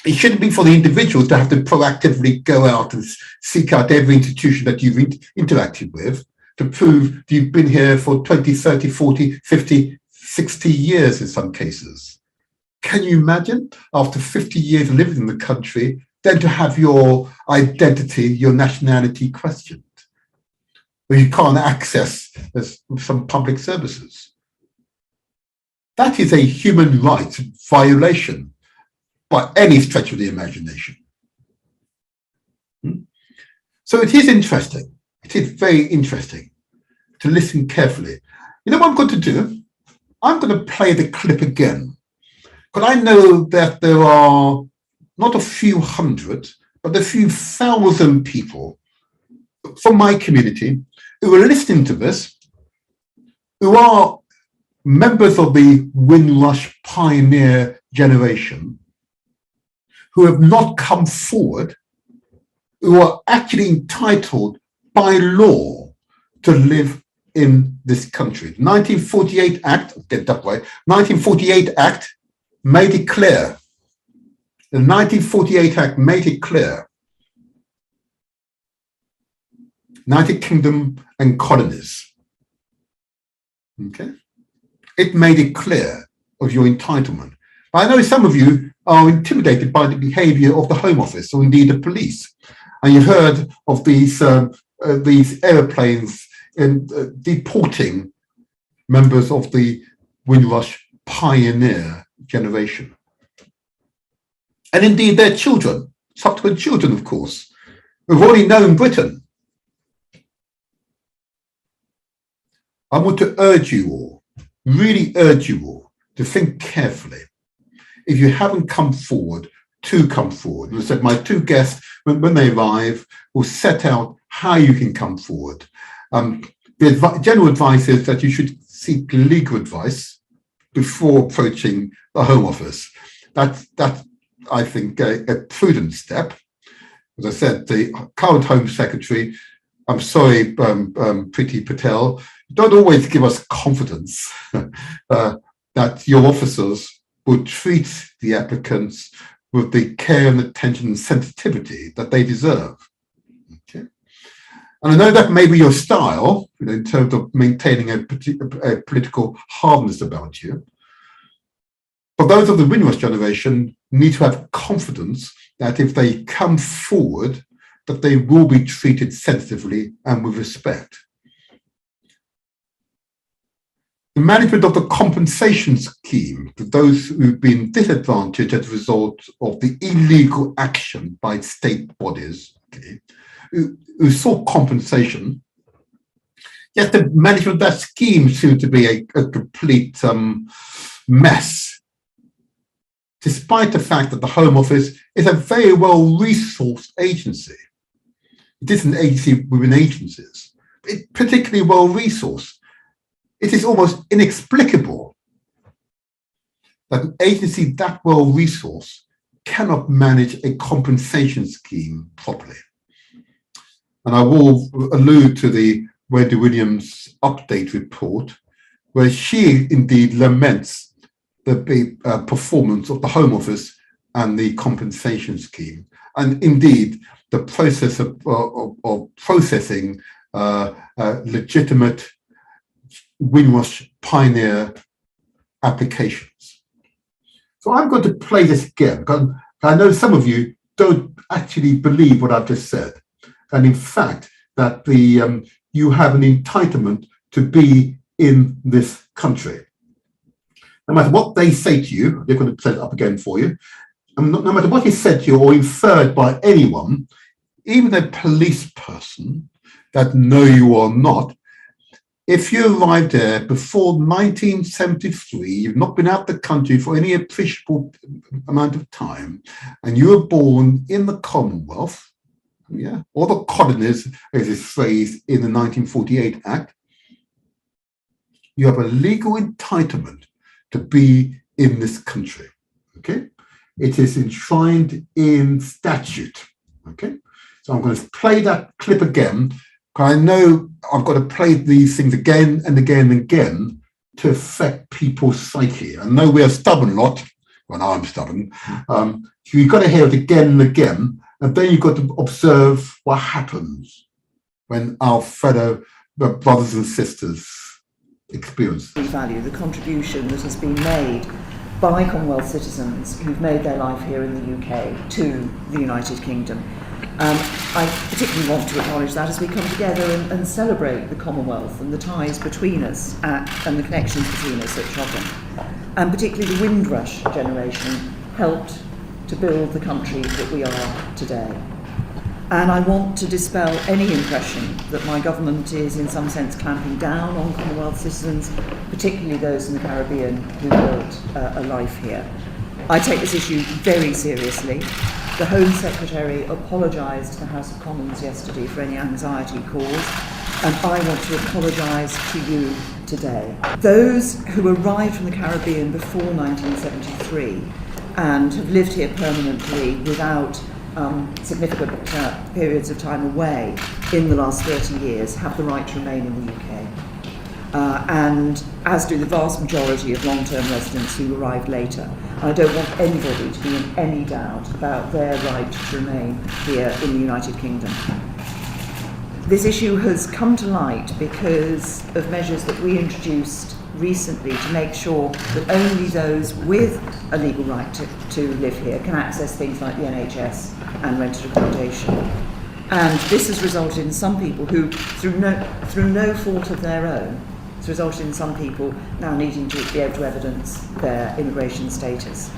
It shouldn't be for the individuals to have to proactively go out and seek out every institution that you've interacted with to prove that you've been here for 20, 30, 40, 50, 60 years in some cases. Can you imagine, after 50 years of living in the country, then to have your identity, your nationality questioned, where you can't access some public services? That is a human rights violation by any stretch of the imagination. So it is interesting. It is very interesting to listen carefully. You know what I'm going to do? I'm going to play the clip again, because I know that there are not a few hundred, but a few thousand people from my community who are listening to this, who are members of the Windrush pioneer generation, who have not come forward, who are actually entitled by law to live in this country. The 1948 Act, get it that way, 1948 Act made it clear. The 1948 Act made it clear. United Kingdom and colonies. Okay? It made it clear of your entitlement. I know some of you are intimidated by the behaviour of the Home Office or indeed the police. And you've heard of these aeroplanes deporting members of the Windrush pioneer generation. And indeed their children, subsequent children, of course, who've already known Britain. I want to urge you all, really urge you all, to think carefully. If you haven't come forward, to come forward. As I said, my two guests, when they arrive, will set out how you can come forward. The general advice is that you should seek legal advice before approaching the Home Office. That's I think, a prudent step. As I said, the current Home Secretary, I'm sorry, Priti Patel, don't always give us confidence that your officers will treat the applicants with the care and attention and sensitivity that they deserve. Okay. And I know that may be your style, in terms of maintaining a political hardness about you. But those of the Windrush generation need to have confidence that if they come forward, that they will be treated sensitively and with respect. The management of the compensation scheme for those who've been disadvantaged as a result of the illegal action by state bodies, okay, who sought compensation, yet the management of that scheme seems to be a complete mess, despite the fact that the Home Office is a very well-resourced agency. It is an agency within agencies. It's particularly well-resourced. It is almost inexplicable that an agency that well-resourced cannot manage a compensation scheme properly. And I will allude to the Wendy Williams update report, where she indeed laments the performance of the Home Office and the compensation scheme, and indeed the process of processing legitimate Windrush pioneer applications. So I'm going to play this again, because I know some of you don't actually believe what I've just said, and in fact that you have an entitlement to be in this country. No matter what they say to you, they're going to set it up again for you. And no matter what is said to you or inferred by anyone, even a police person that know you or not, if you arrived there before 1973, you've not been out the country for any appreciable amount of time, and you were born in the Commonwealth, yeah, or the colonies, as is phrased in the 1948 Act, you have a legal entitlement to be in this country, okay? It is enshrined in statute, okay? So I'm going to play that clip again, because I know I've got to play these things again and again and again to affect people's psyche. I know we're a stubborn lot. Well, I'm stubborn. So you've got to hear it again and again, and then you've got to observe what happens when our fellow brothers and sisters experience. We value the contribution that has been made by Commonwealth citizens who've made their life here in the UK to the United Kingdom. I particularly want to acknowledge that as we come together and celebrate the Commonwealth and the ties between us and the connections between us at Chobham. And particularly the Windrush generation helped to build the country that we are today. And I want to dispel any impression that my government is in some sense clamping down on Commonwealth citizens, particularly those in the Caribbean who built a life here. I take this issue very seriously. The Home Secretary apologised to the House of Commons yesterday for any anxiety caused, and I want to apologise to you today. Those who arrived from the Caribbean before 1973 and have lived here permanently without significant periods of time away in the last 30 years have the right to remain in the UK. And as do the vast majority of long-term residents who arrived later. And I don't want anybody to be in any doubt about their right to remain here in the United Kingdom. This issue has come to light because of measures that we introduced recently to make sure that only those with a legal right to live here can access things like the NHS and rented accommodation. And this has resulted in some people who, through no fault of their own, It's resulted in some people now needing to be able to evidence their immigration status.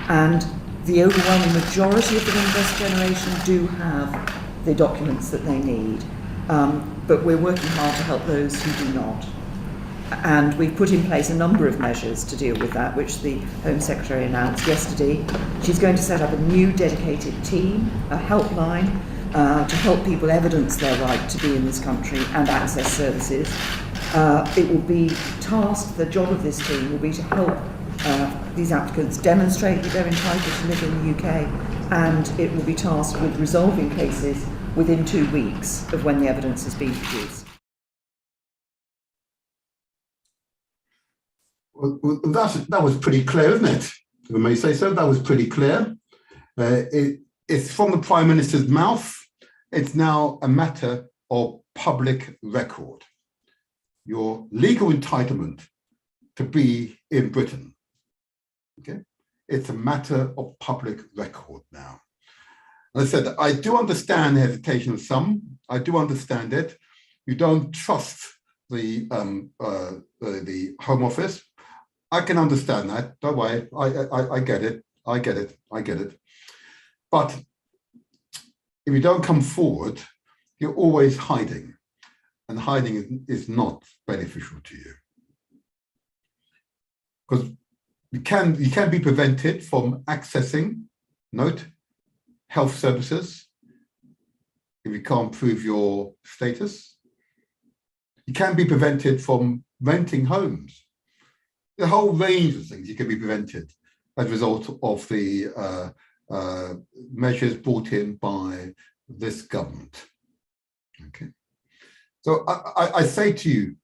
And the overwhelming majority of the Windrush generation do have the documents that they need. But we're working hard to help those who do not. And we've put in place a number of measures to deal with that, which the Home Secretary announced yesterday. She's going to set up a new dedicated team, a helpline, to help people evidence their right to be in this country and access services. It will be tasked, the job of this team will be to help these applicants demonstrate that they're entitled to live in the UK, and it will be tasked with resolving cases within 2 weeks of when the evidence has been produced. Well, that was pretty clear, isn't it? If I may say so, that was pretty clear. It's from the Prime Minister's mouth. It's now a matter of public record. Your legal entitlement to be in Britain. Okay, it's a matter of public record now. As I said, I do understand the hesitation of some. I do understand it. You don't trust the Home Office. I can understand that. Don't worry. I get it. I get it. I get it. But if you don't come forward, you're always hiding, and hiding is not beneficial to you. Because you can be prevented from accessing, note, health services if you can't prove your status. You can be prevented from renting homes. The whole range of things you can be prevented as a result of the measures brought in by this government. Okay, so I say to you,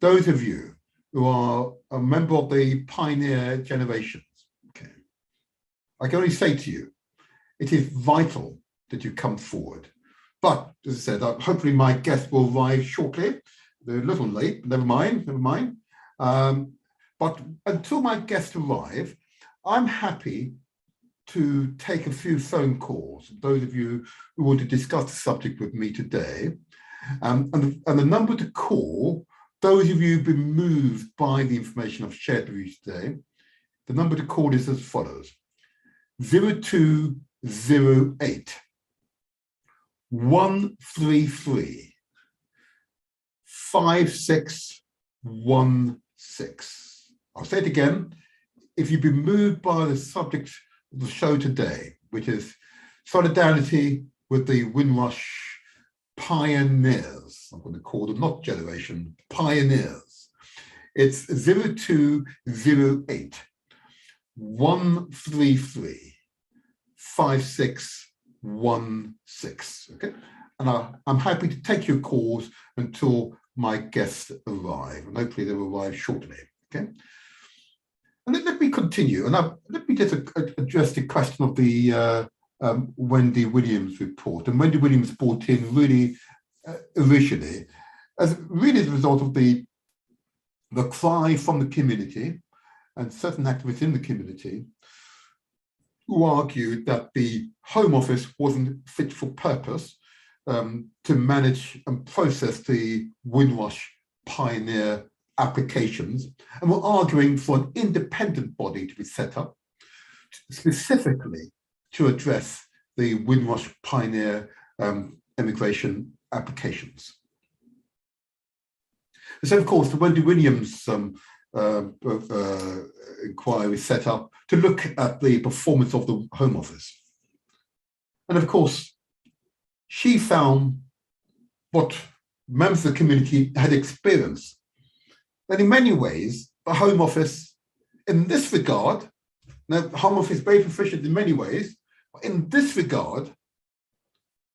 those of you who are a member of the pioneer generations, okay, I can only say to you, it is vital that you come forward. But as I said, hopefully my guest will arrive shortly. They're a little late, but never mind, never mind. But until my guests arrive, I'm happy to take a few phone calls, those of you who want to discuss the subject with me today. And the number to call, those of you who've been moved by the information I've shared with you today, the number to call is as follows: 0208 133 5616. I'll say it again. If you've been moved by the subject of the show today, which is solidarity with the Windrush pioneers, I'm going to call them not generation, pioneers. It's 0208 133 5616. Okay, and I'm happy to take your calls until my guests arrive, and hopefully they will arrive shortly. Okay, and let me continue, and let me just address the question of the Wendy Williams report. And Wendy Williams brought in really originally as a result of the cry from the community and certain activists in the community who argued that the Home Office wasn't fit for purpose to manage and process the Windrush pioneer applications, and were arguing for an independent body to be set up specifically to address the Windrush pioneer immigration applications. So, of course, the Wendy Williams inquiry set up to look at the performance of the Home Office. And of course, she found what members of the community had experienced, that in many ways, the Home Office, in this regard, now the Home Office is very proficient in many ways, but in this regard,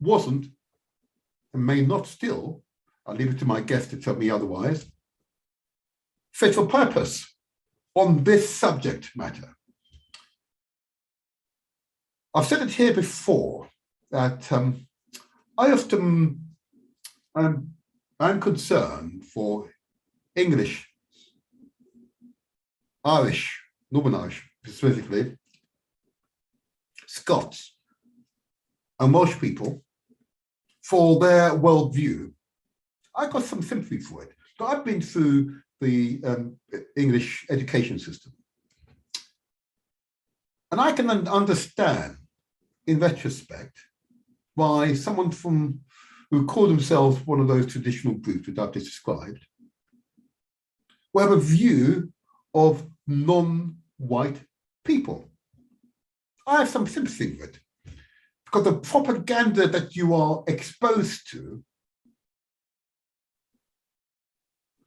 wasn't, and may not still, I'll leave it to my guest to tell me otherwise, fit for purpose on this subject matter. I've said it here before that I often I'm concerned for English, Irish, Northern Irish specifically, Scots and Welsh people for their worldview. I've got some sympathy for it, but I've been through the English education system. And I can understand, in retrospect, why someone who call themselves one of those traditional groups that I've just described will have a view of non-white people. I have some sympathy with it, because the propaganda that you are exposed to,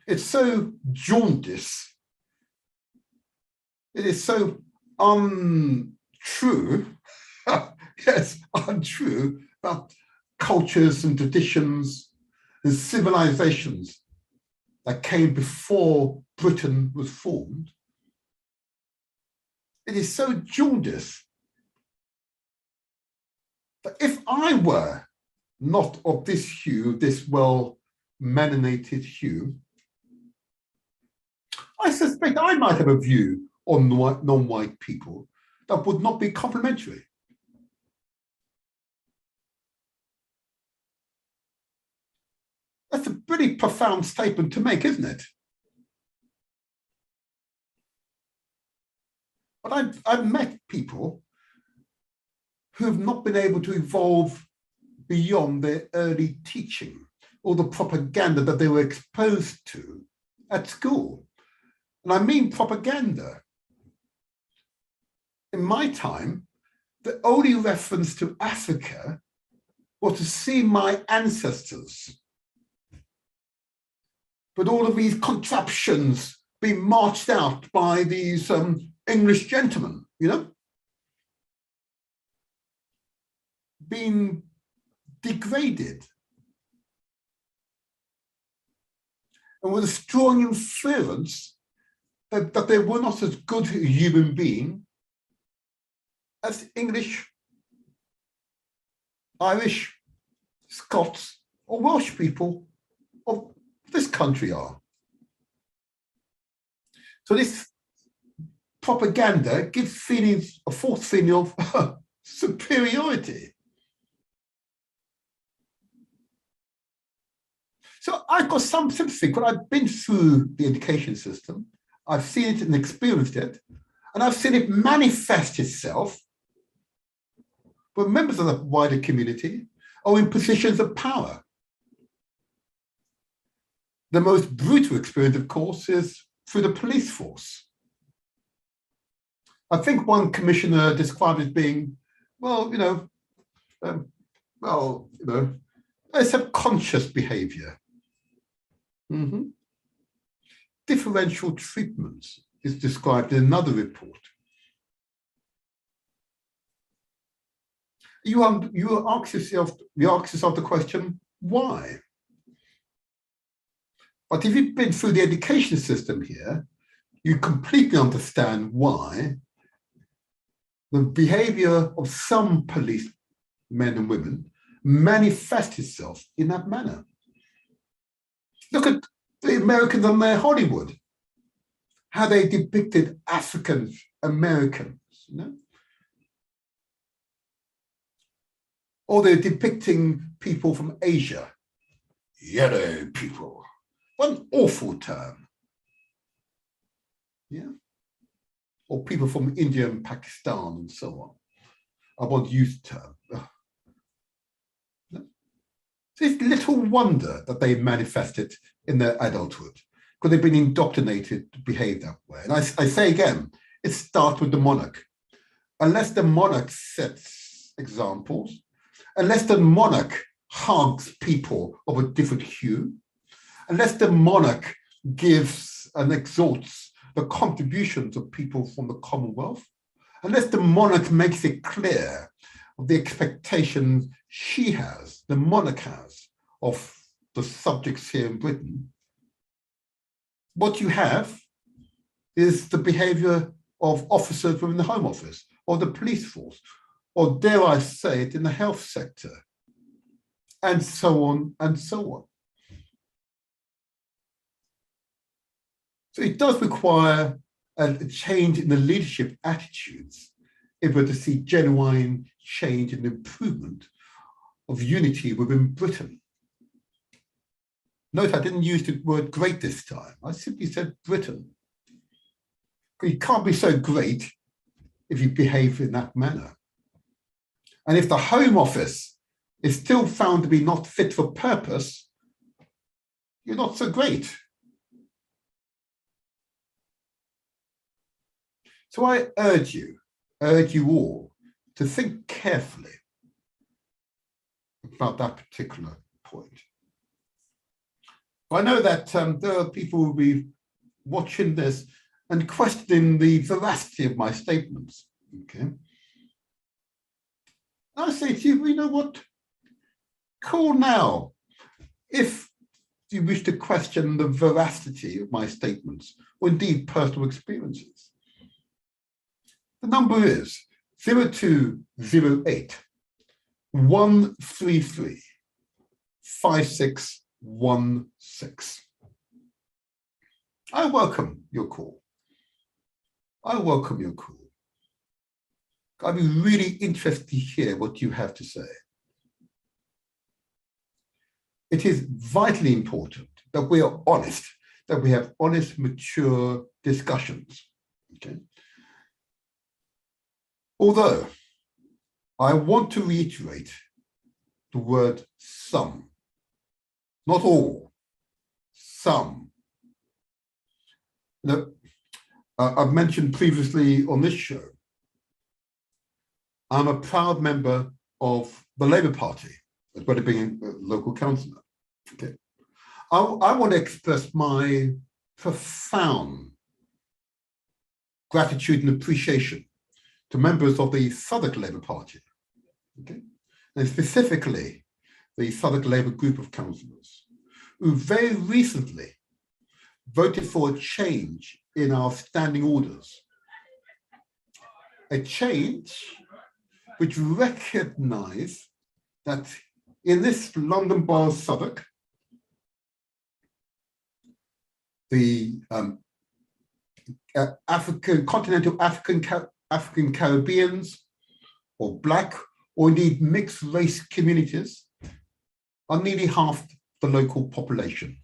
it's so jaundiced, it is so untrue, yes, untrue, about cultures and traditions and civilizations that came before Britain was formed. It is so jaundiced that if I were not of this hue, this well-melanated hue, I suspect I might have a view on non-white people that would not be complimentary. That's a pretty profound statement to make, isn't it? But I've met people who have not been able to evolve beyond their early teaching or the propaganda that they were exposed to at school. And I mean propaganda. In my time, the only reference to Africa was to see my ancestors. But all of these contraptions being marched out by these English gentlemen, you know, being degraded. And with a strong inference that they were not as good a human being as English, Irish, Scots, or Welsh people of this country are. So this propaganda gives feelings, a false feeling of superiority. So I've got some sympathy, because I've been through the education system, I've seen it and experienced it, and I've seen it manifest itself with members of the wider community or in positions of power. The most brutal experience, of course, is through the police force. I think one commissioner described it as being, well, a subconscious behavior. Differential treatment is described in another report. You ask yourself the question, why? But if you've been through the education system here, you completely understand why the behavior of some police men and women manifests itself in that manner. Look at the Americans on their Hollywood, how they depicted African Americans, you know? Or they're depicting people from Asia, yellow people. One awful term. Yeah. Or people from India and Pakistan and so on. I won't use the term. No. So it's little wonder that they manifested in their adulthood, because they've been indoctrinated to behave that way. And I say again, it starts with the monarch. Unless the monarch sets examples, unless the monarch hugs people of a different hue, unless the monarch gives and exalts the contributions of people from the Commonwealth, unless the monarch makes it clear of the expectations she has, the monarch has, of the subjects here in Britain, what you have is the behavior of officers within the Home Office or the police force, or dare I say it, in the health sector, and so on and so on. So it does require a change in the leadership attitudes if we're to see genuine change and improvement of unity within Britain. Note I didn't use the word great this time. I simply said Britain. You can't be so great if you behave in that manner. And if the Home Office is still found to be not fit for purpose, you're not so great. So I urge you all to think carefully about that particular point. I know that there are people who will be watching this and questioning the veracity of my statements. Okay. I say to you, you know what? Call now if you wish to question the veracity of my statements or indeed personal experiences. The number is 0208 133 5616. I welcome your call. I welcome your call. I'd be really interested to hear what you have to say. It is vitally important that we are honest, that we have honest, mature discussions. Okay. Although I want to reiterate the word some, not all, some. Now, I've mentioned previously on this show, I'm a proud member of the Labour Party, as well as being a local councillor. Okay. I want to express my profound gratitude and appreciation to members of the Southwark Labour Party, okay, and specifically the Southwark Labour group of councillors, who very recently voted for a change in our standing orders. A change which recognised that in this London Borough of Southwark, the continental African Caribbeans, or Black, or indeed mixed race communities are nearly half the local population.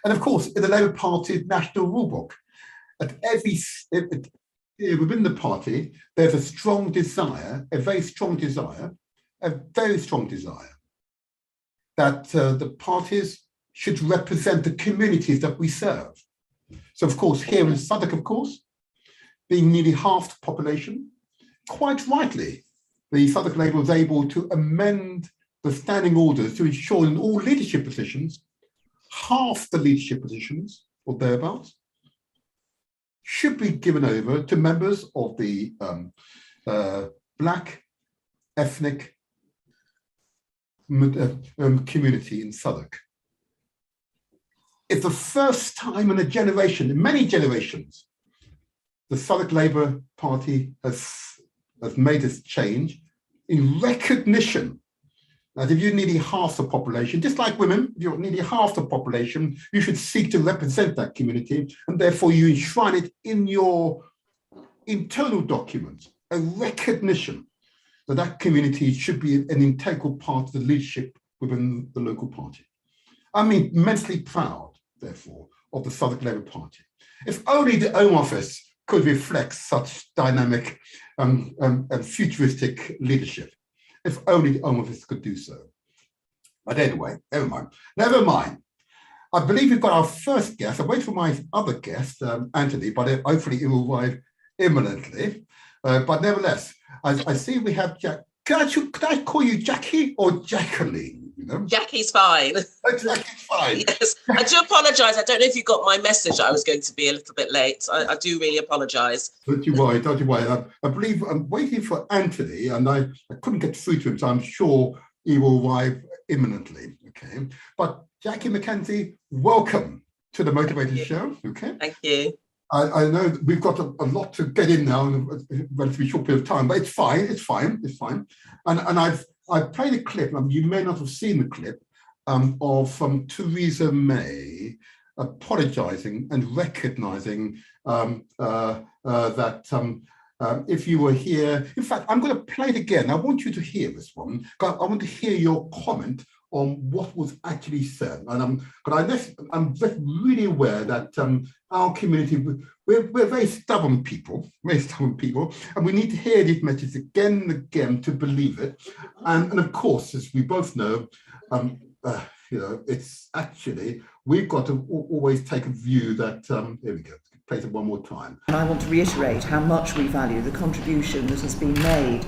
And of course, in the Labour Party's national rulebook, within the party, there's a strong desire, a very strong desire, that the parties should represent the communities that we serve. So of course, here in Southwark, of course, being nearly half the population, quite rightly, the Southwark Labour was able to amend the standing orders to ensure in all leadership positions, half the leadership positions, or thereabouts, should be given over to members of the Black ethnic community in Southwark. It's the first time in a generation, in many generations, the Southwark Labour Party has made this change in recognition that if you're nearly half the population, just like women, if you're nearly half the population, you should seek to represent that community, and therefore you enshrine it in your internal documents, a recognition that that community should be an integral part of the leadership within the local party. I'm immensely proud, therefore, of the Southwark Labour Party. If only the Home Office could reflect such dynamic and futuristic leadership. If only the Home Office could do so. But anyway, never mind. I believe we've got our first guest. I'm waiting for my other guest, Anthony, but hopefully he will arrive imminently. But nevertheless, I see we have Jack. Could I call you Jackie or Jacqueline? You know? Jackie's fine. Oh, Jackie's fine. Yes, I do apologise. I don't know if you got my message. I was going to be a little bit late. I do really apologise. Don't you worry, don't you worry. I believe I'm waiting for Anthony, and I couldn't get through to him, so I'm sure he will arrive imminently. Okay. But Jackie McKenzie, welcome to the Motivated Show. Okay. Thank you. I know we've got a lot to get in now in a relatively short period of time, but it's fine. It's fine. And I've played a clip. You may not have seen the clip of Theresa May apologising and recognising that if you were here, in fact, I'm going to play it again. I want you to hear this one. I want to hear your comment on what was actually said. And I'm just really aware that our community, we're very stubborn people, and we need to hear these messages again and again to believe it. And of course, as we both know, it's actually, we've got to always take a view that, here we go, play it one more time. And I want to reiterate how much we value the contribution that has been made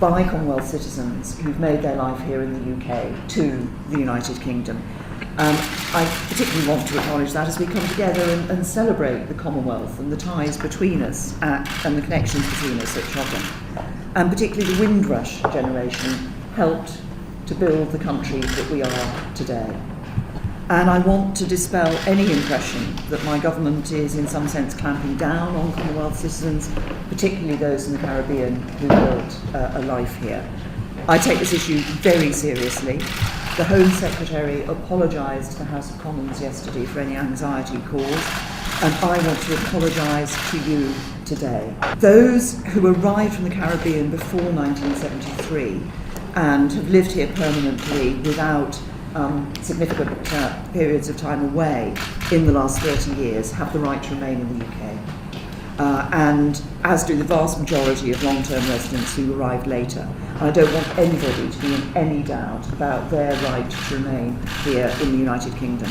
by Commonwealth citizens who've made their life here in the UK to the United Kingdom. I particularly want to acknowledge that as we come together and celebrate the Commonwealth and the ties between us and the connections between us at Chobham. And particularly the Windrush generation helped to build the country that we are today. And I want to dispel any impression that my government is in some sense clamping down on Commonwealth citizens, particularly those in the Caribbean who built a life here. I take this issue very seriously. The Home Secretary apologised to the House of Commons yesterday for any anxiety caused, and I want to apologise to you today. Those who arrived from the Caribbean before 1973 and have lived here permanently without significant periods of time away in the last 30 years have the right to remain in the UK. And as do the vast majority of long-term residents who arrived later. And I don't want anybody to be in any doubt about their right to remain here in the United Kingdom.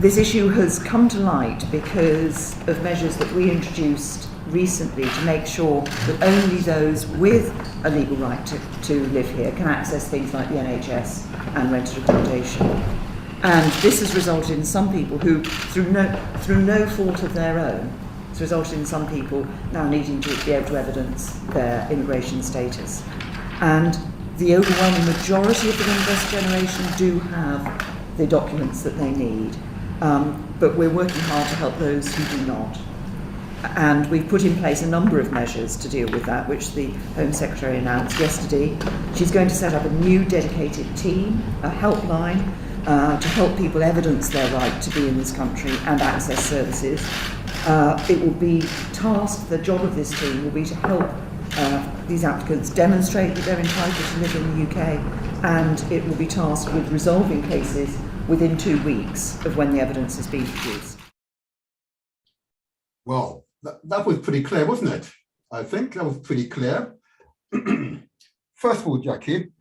This issue has come to light because of measures that we introduced recently to make sure that only those with a legal right to live here can access things like the NHS and rented accommodation. And this has resulted in some people who, through no fault of their own, has resulted in some people now needing to be able to evidence their immigration status. And the overwhelming majority of the Windrush generation do have the documents that they need. But we're working hard to help those who do not. And we've put in place a number of measures to deal with that, which the Home Secretary announced yesterday. She's going to set up a new dedicated team, a helpline, to help people evidence their right to be in this country and access services. It will be tasked, the job of this team will be to help these applicants demonstrate that they're entitled to live in the UK, and it will be tasked with resolving cases within 2 weeks of when the evidence has been produced. Well, that was pretty clear, wasn't it? I think that was pretty clear. First of all, Jackie,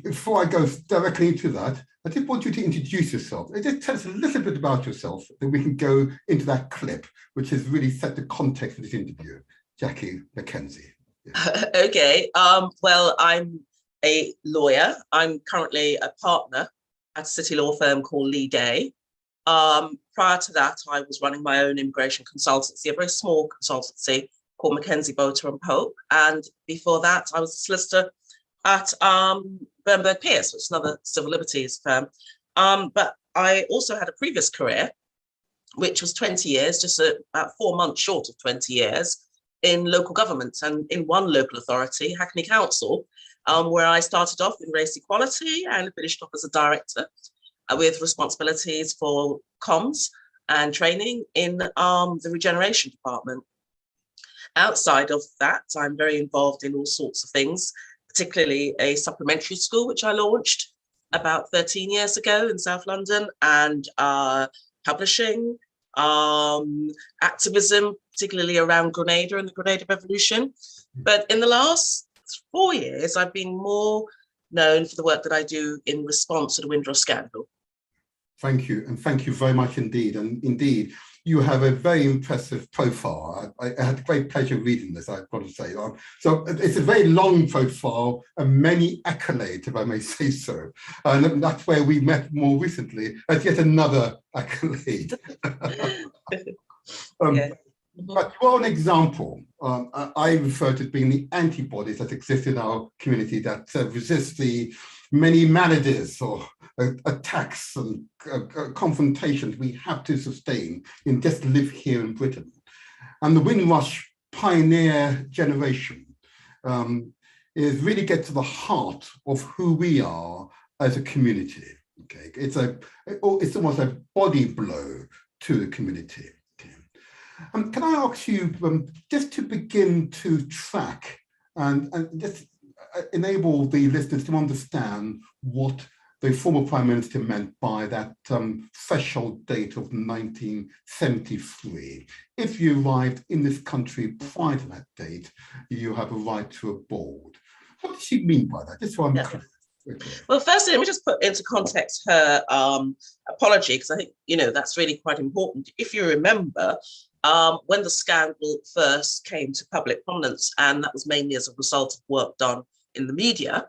before I go directly into that, I did want you to introduce yourself. Just tell us a little bit about yourself, then we can go into that clip, which has really set the context of this interview. Jackie Mackenzie. Yeah. Okay, well, I'm a lawyer. I'm currently a partner at a city law firm called Lee Day. Prior to that, I was running my own immigration consultancy, a very small consultancy called Mackenzie, Boter and Pope. And before that, I was a solicitor at Bernberg Pierce, which is another civil liberties firm. But I also had a previous career, which was 20 years, just about 4 months short of 20 years, in local government and in one local authority, Hackney Council, where I started off in race equality and finished off as a director with responsibilities for comms and training in the regeneration department. Outside of that, I'm very involved in all sorts of things, particularly a supplementary school, which I launched about 13 years ago in South London, and publishing, activism, particularly around Grenada and the Grenada Revolution. But in the last 4 years, I've been more known for the work that I do in response to the Windrush Scandal. Thank you, and thank you very much indeed. And indeed, you have a very impressive profile. I had great pleasure reading this, I've got to say. So it's a very long profile and many accolades, if I may say so. And that's where we met more recently as yet another accolade. Yeah. But you are an example. I refer to being the antibodies that exist in our community that resist the many maladies or attacks and confrontations we have to sustain in just live here in Britain. And the Windrush pioneer generation is really get to the heart of who we are as a community. Okay, it's almost a body blow to the community. Okay. Can I ask you just to begin to track and just enable the listeners to understand what the former Prime Minister meant by that threshold date of 1973. If you arrived in this country prior to that date, you have a right to a board. What did she mean by that? Just so I'm clear. Well, firstly, let me just put into context her apology, because I think, that's really quite important. If you remember, when the scandal first came to public prominence, and that was mainly as a result of work done in the media,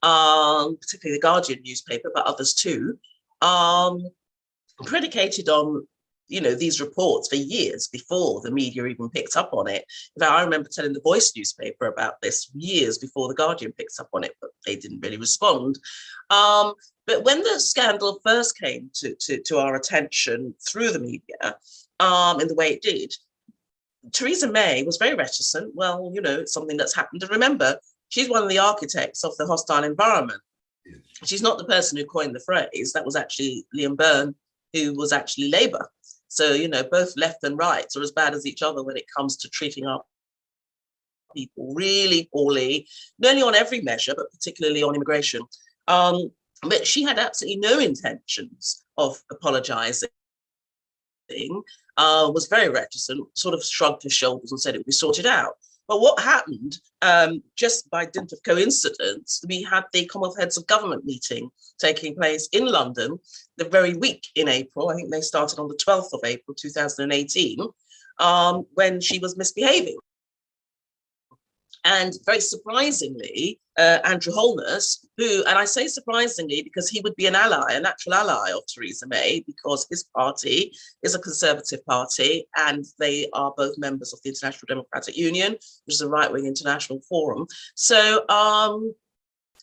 particularly the Guardian newspaper, but others too, predicated on, these reports for years before the media even picked up on it. In fact, I remember telling the Voice newspaper about this years before the Guardian picked up on it, but they didn't really respond. But when the scandal first came to our attention through the media, in the way it did, Theresa May was very reticent. Well, it's something that's happened. And remember, she's one of the architects of the hostile environment. Yes. She's not the person who coined the phrase. That was actually Liam Byrne, who was actually Labour. So, both left and right are as bad as each other when it comes to treating our people really poorly, not only on every measure, but particularly on immigration. But she had absolutely no intentions of apologising, was very reticent, sort of shrugged her shoulders and said it would be sorted out. But what happened, just by dint of coincidence, we had the Commonwealth Heads of Government meeting taking place in London the very week in April. I think they started on the 12th of April, 2018, when she was misbehaving. And very surprisingly, Andrew Holness, who, and I say surprisingly because he would be an ally, a natural ally of Theresa May, because his party is a Conservative party and they are both members of the International Democratic Union, which is a right-wing international forum. So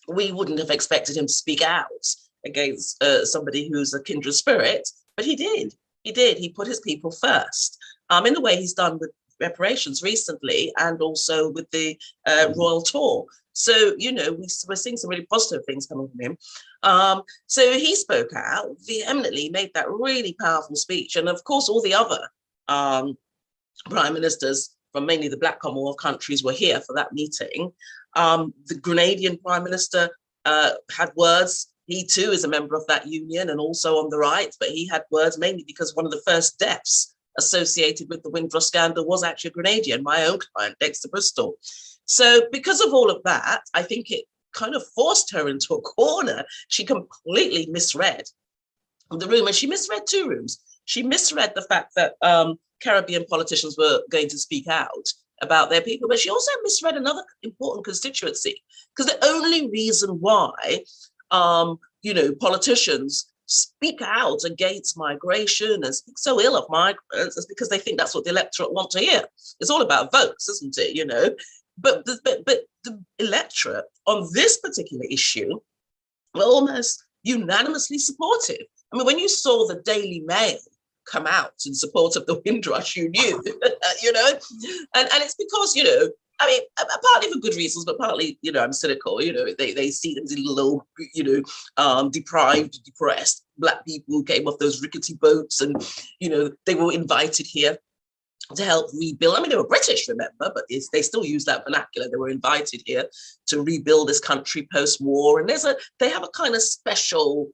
we wouldn't have expected him to speak out against somebody who's a kindred spirit, but he did. He did. He put his people first, in the way he's done with reparations recently, and also with the royal tour. So, we're seeing some really positive things coming from him. So he spoke out vehemently, made that really powerful speech. And of course, all the other prime ministers from mainly the Black Commonwealth countries were here for that meeting. The Grenadian prime minister had words. He too is a member of that union and also on the right, but he had words mainly because one of the first deaths associated with the Windrush Scandal was actually a Grenadian, my own client, next to Bristol. So because of all of that, I think it kind of forced her into a corner. She completely misread the room, and she misread two rooms. She misread the fact that Caribbean politicians were going to speak out about their people, but she also misread another important constituency, because the only reason why, politicians speak out against migration and speak so ill of migrants is because they think that's what the electorate want to hear. It's all about votes, isn't it? But the electorate on this particular issue were almost unanimously supportive. I mean, when you saw the Daily Mail come out in support of the Windrush, you knew, and it's because, I mean, partly for good reasons, but partly, I'm cynical. They see them as little, deprived, depressed Black people who came off those rickety boats, and, they were invited here to help rebuild. I mean, they were British, remember, but they still use that vernacular. They were invited here to rebuild this country post-war, and they have a kind of special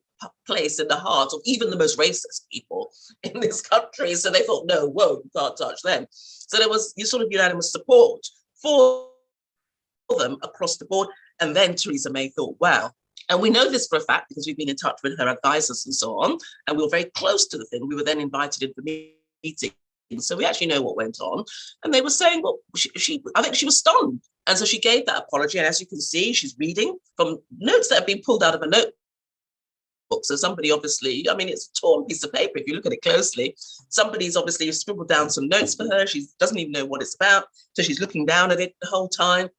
place in the heart of even the most racist people in this country. So they thought, no, whoa, you can't touch them. So there was sort of unanimous support for them across the board. And then Theresa May thought, wow. And we know this for a fact because we've been in touch with her advisors and so on. And we were very close to the thing. We were then invited into the meeting. So we actually know what went on. And they were saying, well, I think she was stunned. And so she gave that apology. And as you can see, she's reading from notes that have been pulled out of a notebook. So somebody obviously, I mean, it's a torn piece of paper if you look at it closely. Somebody's obviously scribbled down some notes for her. She doesn't even know what it's about. So she's looking down at it the whole time.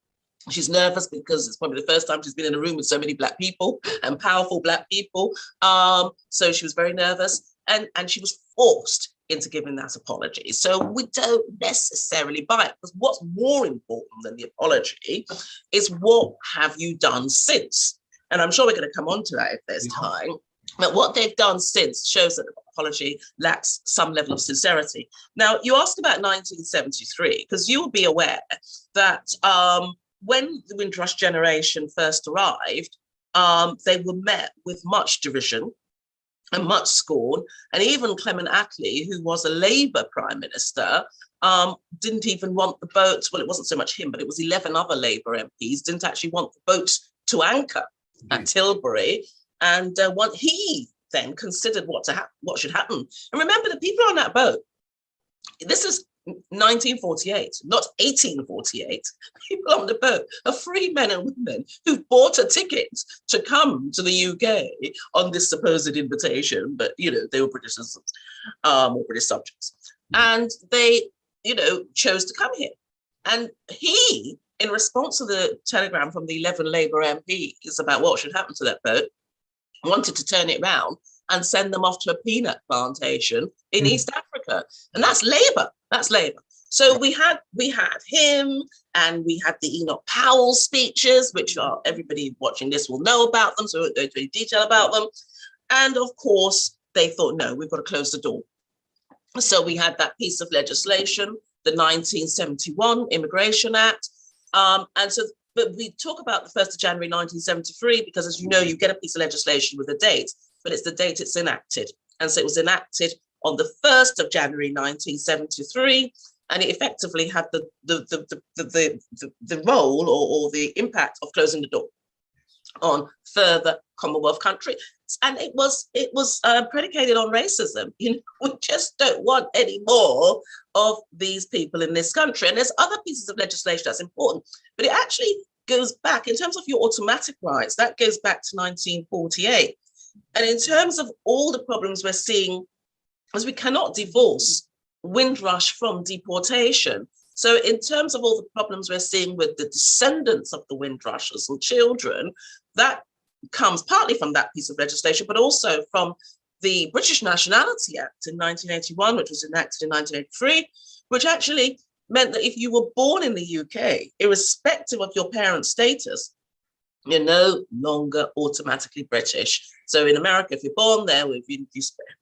She's nervous because it's probably the first time she's been in a room with so many Black people and powerful Black people. So she was very nervous, and she was forced into giving that apology. So we don't necessarily buy it, because what's more important than the apology is what have you done since? And I'm sure we're going to come on to that if there's time. But what they've done since shows that the apology lacks some level of sincerity. Now, you asked about 1973, because you'll be aware that when the Windrush generation first arrived, they were met with much derision and much scorn. And even Clement Attlee, who was a Labour Prime Minister, didn't even want the boat. Well, it wasn't so much him, but it was 11 other Labour MPs didn't actually want the boat to anchor at Tilbury. And he then considered what should happen. And remember, the people on that boat, this is 1948, not 1848. People on the boat are free men and women who bought a ticket to come to the UK on this supposed invitation, but they were British citizens or British subjects, and they chose to come here. And he, in response to the telegram from the 11 Labour MPs about what should happen to that boat, wanted to turn it round and send them off to a peanut plantation in East Africa. And that's Labour. That's Labour. So we had him, and we had the Enoch Powell speeches, which everybody watching this will know about them, so we won't go into any detail about them. And of course, they thought, no, we've got to close the door. So we had that piece of legislation, the 1971 Immigration Act. But we talk about the 1st of January 1973, because as you know, you get a piece of legislation with a date, but it's the date it's enacted. And so it was enacted on the 1st of January 1973, and it effectively had the role or the impact of closing the door on further Commonwealth countries. And it was predicated on racism. We just don't want any more of these people in this country. And there's other pieces of legislation that's important, but it actually goes back, in terms of your automatic rights, that goes back to 1948. And in terms of all the problems we're seeing, as we cannot divorce Windrush from deportation. So in terms of all the problems we're seeing with the descendants of the Windrushers and children, that comes partly from that piece of legislation, but also from the British Nationality Act in 1981, which was enacted in 1983, which actually meant that if you were born in the UK, irrespective of your parents' status, you're no longer automatically British. So in America, if you're born there, if your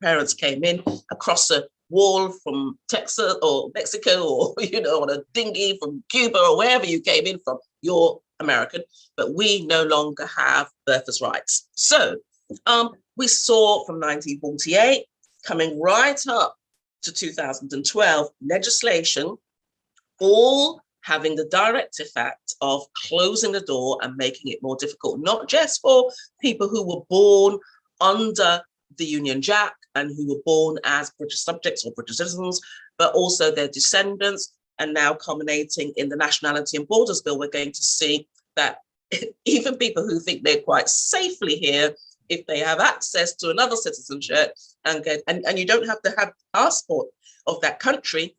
parents came in across a wall from Texas or Mexico, or on a dinghy from Cuba or wherever you came in from, you're American. But we no longer have birthers' rights. So we saw from 1948 coming right up to 2012 legislation, all having the direct effect of closing the door and making it more difficult, not just for people who were born under the Union Jack and who were born as British subjects or British citizens, but also their descendants. And now culminating in the Nationality and Borders Bill, we're going to see that even people who think they're quite safely here, if they have access to another citizenship and you don't have to have a passport of that country,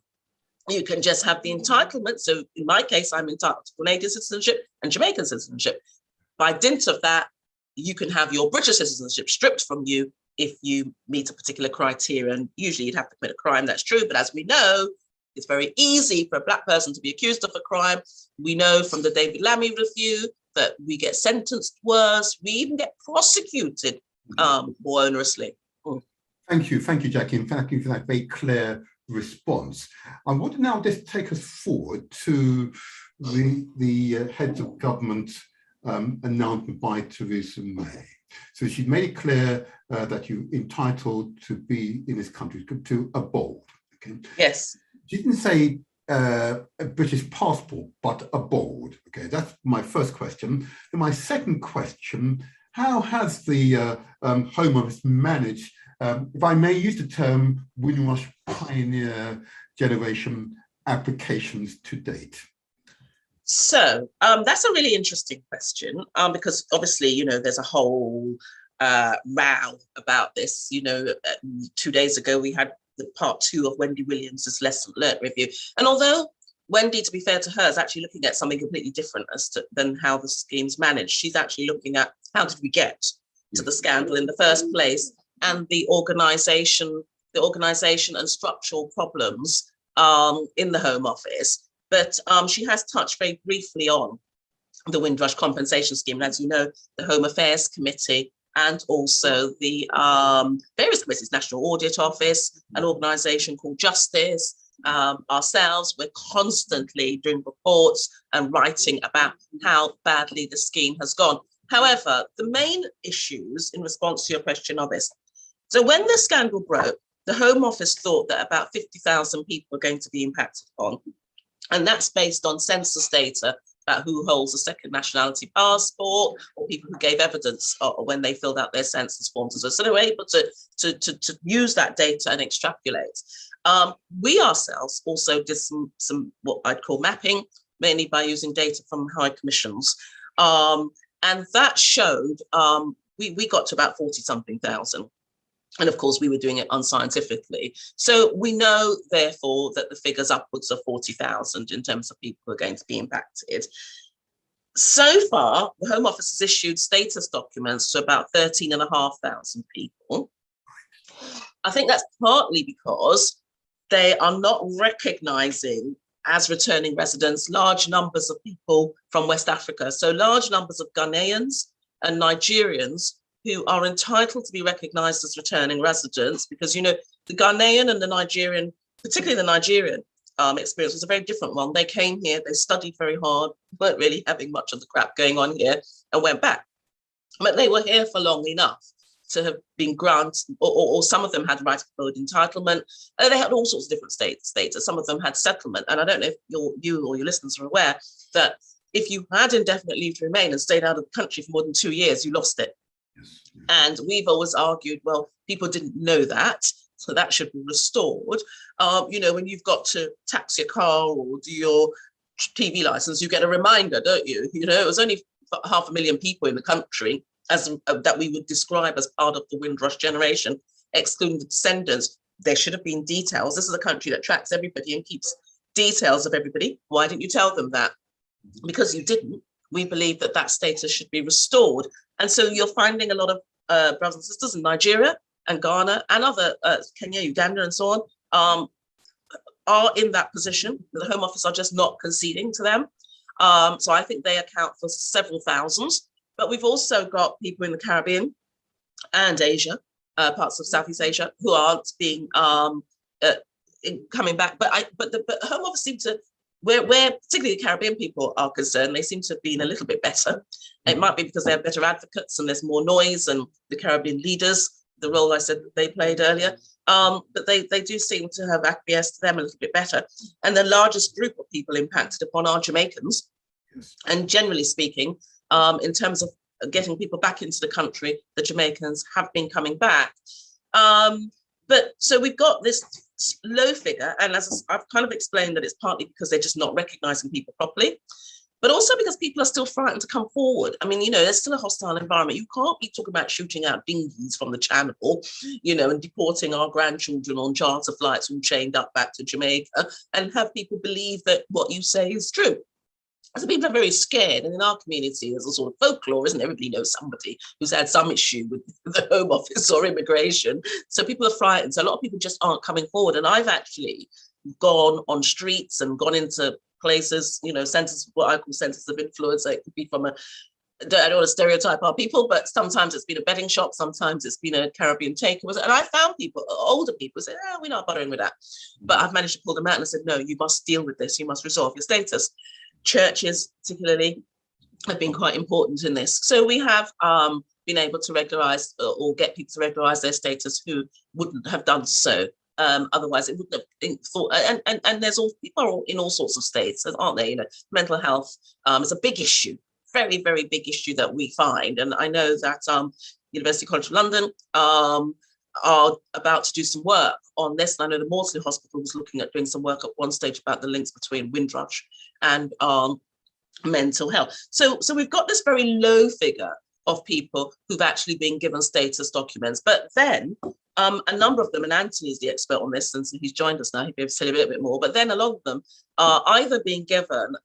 you can just have the entitlement. So in my case, I'm entitled to Canadian citizenship and Jamaican citizenship. By dint of that, you can have your British citizenship stripped from you if you meet a particular criteria. And usually you'd have to commit a crime, that's true. But as we know, it's very easy for a Black person to be accused of a crime. We know from the David Lammy review that we get sentenced worse. We even get prosecuted more onerously. Thank you, Jackie, and thank you for that very clear response. I want to now just take us forward to the heads of government announcement by Theresa May. So she made it clear that you're entitled to be in this country, to abode. Okay. Yes. She didn't say a British passport, but abode. Okay, that's my first question. Then my second question: how has the Home Office managed, if I may use the term, Windrush pioneer generation applications to date? So that's a really interesting question, because obviously, there's a whole row about this. 2 days ago, we had the part 2 of Wendy Williams's Lesson Learned review. And although Wendy, to be fair to her, is actually looking at something completely different than how the scheme's managed, she's actually looking at how did we get to the scandal in the first place, and the organisation and structural problems in the Home Office. But she has touched very briefly on the Windrush compensation scheme. And as you know, the Home Affairs Committee and also the various committees, National Audit Office, an organisation called Justice, ourselves. We're constantly doing reports and writing about how badly the scheme has gone. However, the main issues in response to your question are this. So when the scandal broke, the Home Office thought that about 50,000 people were going to be impacted upon. And that's based on census data about who holds a second nationality passport, or people who gave evidence when they filled out their census forms. So they were able to use that data and extrapolate. We ourselves also did some what I'd call mapping, mainly by using data from high commissions. And that showed we got to about 40-something thousand. And of course, we were doing it unscientifically. So we know, therefore, that the figure's upwards of 40,000 in terms of people who are going to be impacted. So far, the Home Office has issued status documents to about 13,500 people. I think that's partly because they are not recognising as returning residents large numbers of people from West Africa. So large numbers of Ghanaians and Nigerians who are entitled to be recognised as returning residents, because, you know, the Ghanaian and the Nigerian, particularly the Nigerian experience was a very different one. They came here, they studied very hard, weren't really having much of the crap going on here, and went back. But they were here for long enough to have been granted, or some of them had right of abode entitlement. They had all sorts of different status. Some of them had settlement. And I don't know if you or your listeners are aware that if you had indefinite leave to remain and stayed out of the country for more than 2 years, you lost it. And we've always argued, well, people didn't know that, so that should be restored. You know, when you've got to tax your car or do your TV license, you get a reminder, don't you? You know, it was only 500,000 people in the country that we would describe as part of the Windrush generation, excluding the descendants. There should have been details. This is a country that tracks everybody and keeps details of everybody. Why didn't you tell them that? Because you didn't. We believe that that status should be restored. And so you're finding a lot of brothers and sisters in Nigeria and Ghana and other Kenya, Uganda and so on are in that position. The Home Office are just not conceding to them. So I think they account for several thousands. But we've also got people in the Caribbean and Asia, parts of Southeast Asia, who aren't being coming back. But the Home Office seem to, where particularly the Caribbean people are concerned, they seem to have been a little bit better. It might be because they have better advocates and there's more noise, and the Caribbean leaders, the role I said that they played earlier, but they do seem to have acquiesced to them a little bit better. And the largest group of people impacted upon are Jamaicans. Yes. And generally speaking, in terms of getting people back into the country, the Jamaicans have been coming back. But so we've got this low figure, and as I've kind of explained, that it's partly because they're just not recognising people properly, but also because people are still frightened to come forward. I mean, you know, there's still a hostile environment. You can't be talking about shooting out dinghies from the Channel, you know, and deporting our grandchildren on charter flights all chained up back to Jamaica and have people believe that what you say is true. So people are very scared, and in our community, there's a sort of folklore, isn't it? Everybody knows somebody who's had some issue with the Home Office or immigration. So people are frightened. So a lot of people just aren't coming forward. And I've actually gone on streets and gone into places, you know, centers, what I call centers of influence. So it could be from I don't want to stereotype our people, but sometimes it's been a betting shop, sometimes it's been a Caribbean takeover. And I found people, older people, say, we're not bothering with that. But I've managed to pull them out and I said, no, you must deal with this. You must resolve your status. Churches, particularly, have been quite important in this. So we have been able to regularize or get people to regularize their status who wouldn't have done so. Otherwise, it wouldn't have been thought. And there's all people are in all sorts of states, aren't they? You know, mental health is a big issue, very, very big issue that we find. And I know that University College London are about to do some work on this. And I know the Maudsley Hospital was looking at doing some work at one stage about the links between Windrush and mental health. So we've got this very low figure of people who've actually been given status documents. But then a number of them, and Anthony's the expert on this, and so he's joined us now, he'll be able to tell you a little bit more, but then a lot of them are either being given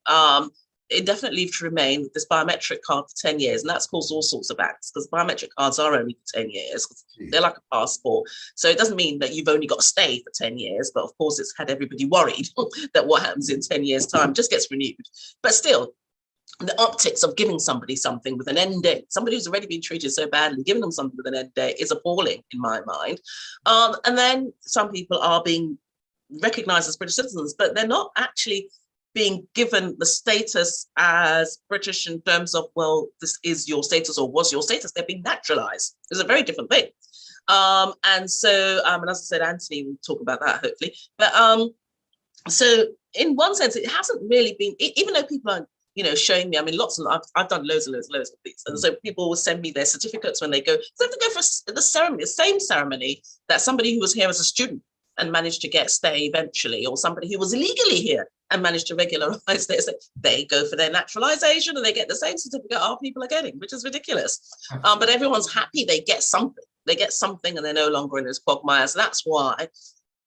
indefinite leave to remain with this biometric card for 10 years. And that's caused all sorts of acts, because biometric cards are only for 10 years. They're like a passport. So it doesn't mean that you've only got to stay for 10 years, but of course it's had everybody worried that what happens in 10 years time just gets renewed. But still, the optics of giving somebody something with an end date, somebody who's already been treated so badly, giving them something with an end date is appalling in my mind. And then some people are being recognized as British citizens, but they're not actually being given the status as British in terms of, well, this is your status or was your status. They're being naturalized. It's a very different thing. And so, and as I said, Anthony will talk about that hopefully. But so in one sense, it hasn't really been, even though people are, showing me, I mean, I've done loads of these. And so people will send me their certificates when they go, so they have to go for the ceremony, the same ceremony that somebody who was here as a student and managed to get stay eventually, or somebody who was illegally here and managed to regularize this. They go for their naturalization and they get the same certificate our people are getting, which is ridiculous. But everyone's happy they get something. They get something and they're no longer in this quagmire. So that's why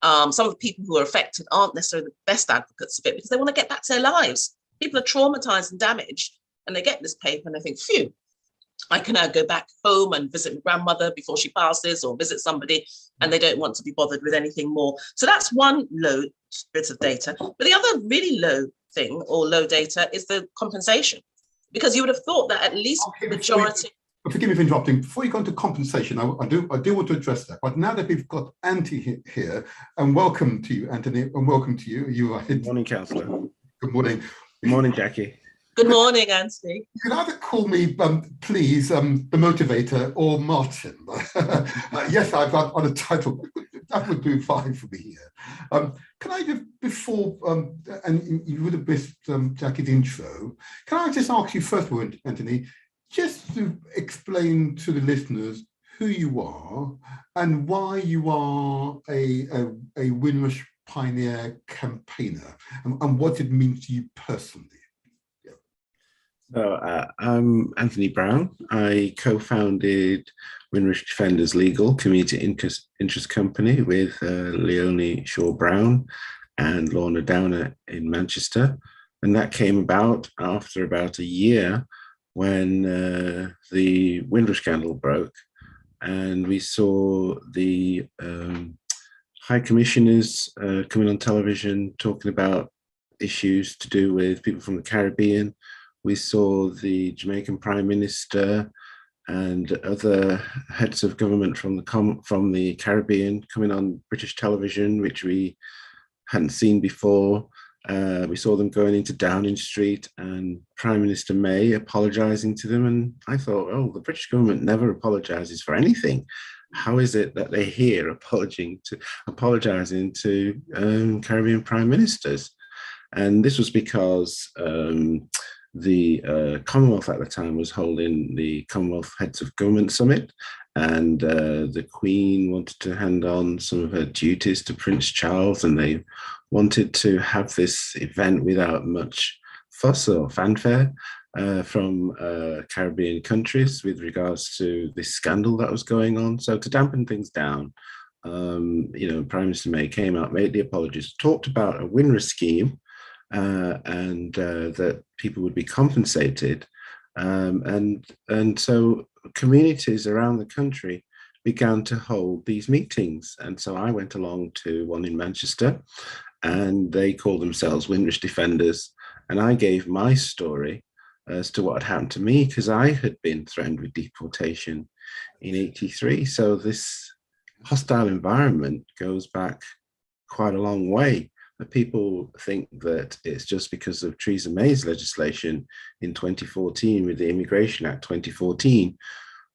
some of the people who are affected aren't necessarily the best advocates of it, because they want to get back to their lives. People are traumatized and damaged, and they get this paper and they think, phew, I can now go back home and visit my grandmother before she passes, or visit somebody, and they don't want to be bothered with anything more. So that's one low bit of data. But the other really low thing, or low data, is the compensation. Because you would have thought that at least the majority... Forgive me for interrupting. Before you go into compensation, I do want to address that. But now that we've got Anthony here, and welcome to you, Anthony, and welcome to you. You are Good morning, Councillor. Good morning. Good morning, Jackie. Good morning, Anthony. You can either call me, please, the motivator, or Martin. Yes, I've got on a title. That would do fine for me here. Can I just, before, and you would have missed Jackie's intro, can I just ask you first of all, Anthony, just to explain to the listeners who you are and why you are a Windrush Pioneer campaigner, and what it means to you personally. So I'm Anthony Brown. I co-founded Windrush Defenders Legal Community Interest Company with Leonie Shaw Brown and Lorna Downer in Manchester. And that came about after about a year when the Windrush Scandal broke, and we saw the High Commissioners coming on television talking about issues to do with people from the Caribbean. We saw the Jamaican Prime Minister and other heads of government from the Caribbean coming on British television, which we hadn't seen before. We saw them going into Downing Street and Prime Minister May apologising to them. And I thought, oh, the British government never apologises for anything. How is it that they're here apologising to Caribbean Prime Ministers? And this was because the Commonwealth at the time was holding the Commonwealth Heads of Government Summit, and the Queen wanted to hand on some of her duties to Prince Charles, and they wanted to have this event without much fuss or fanfare from Caribbean countries with regards to this scandal that was going on. So to dampen things down, Prime Minister May came out, made the apologies, talked about a Windrush scheme, and that people would be compensated. And so communities around the country began to hold these meetings. And so I went along to one in Manchester, and they called themselves Windrush Defenders. And I gave my story as to what had happened to me, because I had been threatened with deportation in '83. So this hostile environment goes back quite a long way. But people think that it's just because of Theresa May's legislation in 2014 with the Immigration Act 2014,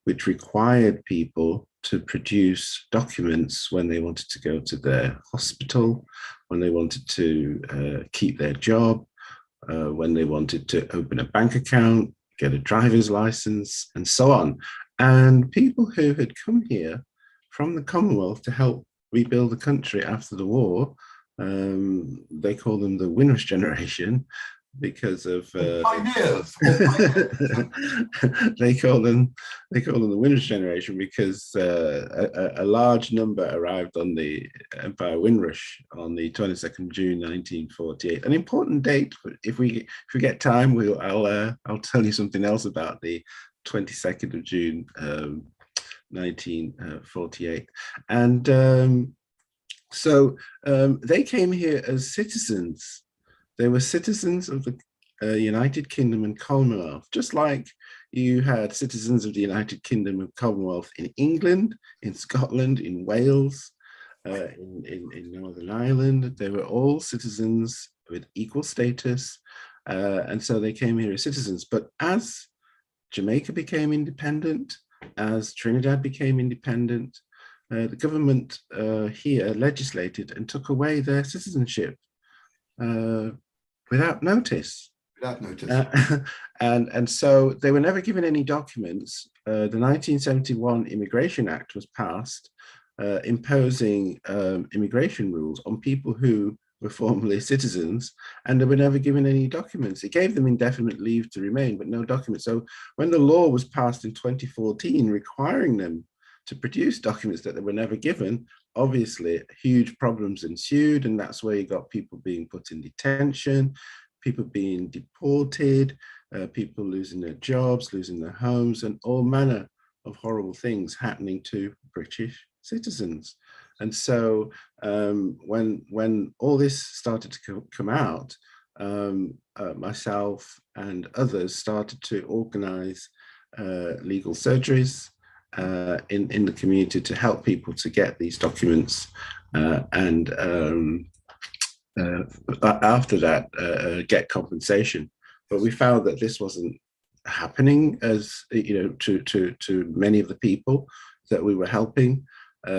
which required people to produce documents when they wanted to go to their hospital, when they wanted to keep their job, when they wanted to open a bank account, get a driver's license, and so on. And people who had come here from the Commonwealth to help rebuild the country after the war, they call them the Windrush generation because of Pioneers. they call them the Windrush generation because a large number arrived on the Empire Windrush on the 22nd June 1948. An important date. If we get time, I'll tell you something else about the 22nd of June 1948. And so they came here as citizens. They were citizens of the United Kingdom and Commonwealth, just like you had citizens of the United Kingdom and Commonwealth in England, in Scotland, in Wales, in Northern Ireland. They were all citizens with equal status, and so they came here as citizens. But as Jamaica became independent, as Trinidad became independent, the government here legislated and took away their citizenship without notice. Without notice. And so they were never given any documents. The 1971 Immigration Act was passed, imposing immigration rules on people who were formerly citizens, and they were never given any documents. It gave them indefinite leave to remain, but no documents. So when the law was passed in 2014 requiring them to produce documents that they were never given, obviously huge problems ensued, and that's where you got people being put in detention, people being deported, people losing their jobs, losing their homes, and all manner of horrible things happening to British citizens. And so when all this started to come out, myself and others started to organize legal surgeries in the community to help people to get these documents, and after that get compensation. But we found that this wasn't happening, as to many of the people that we were helping.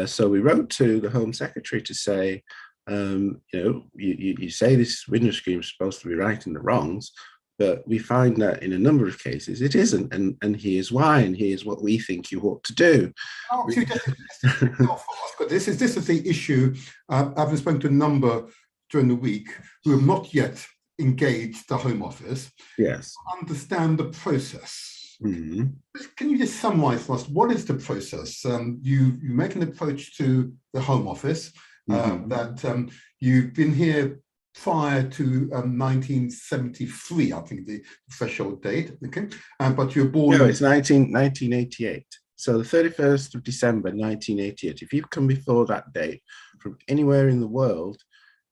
So we wrote to the Home Secretary to say, you say this Windrush scheme is supposed to be righting the wrongs, but we find that in a number of cases it isn't, and here's why, and here's what we think you ought to do. This is the issue. I've spoken to a number during the week who have not yet engaged the Home Office. Yes. Understand the process. Mm-hmm. Can you just summarize for us, what is the process? You make an approach to the Home Office, that you've been here prior to 1973, I think the threshold date, okay? But you're born... No, it's 1988. So the 31st of December, 1988. If you've come before that date from anywhere in the world,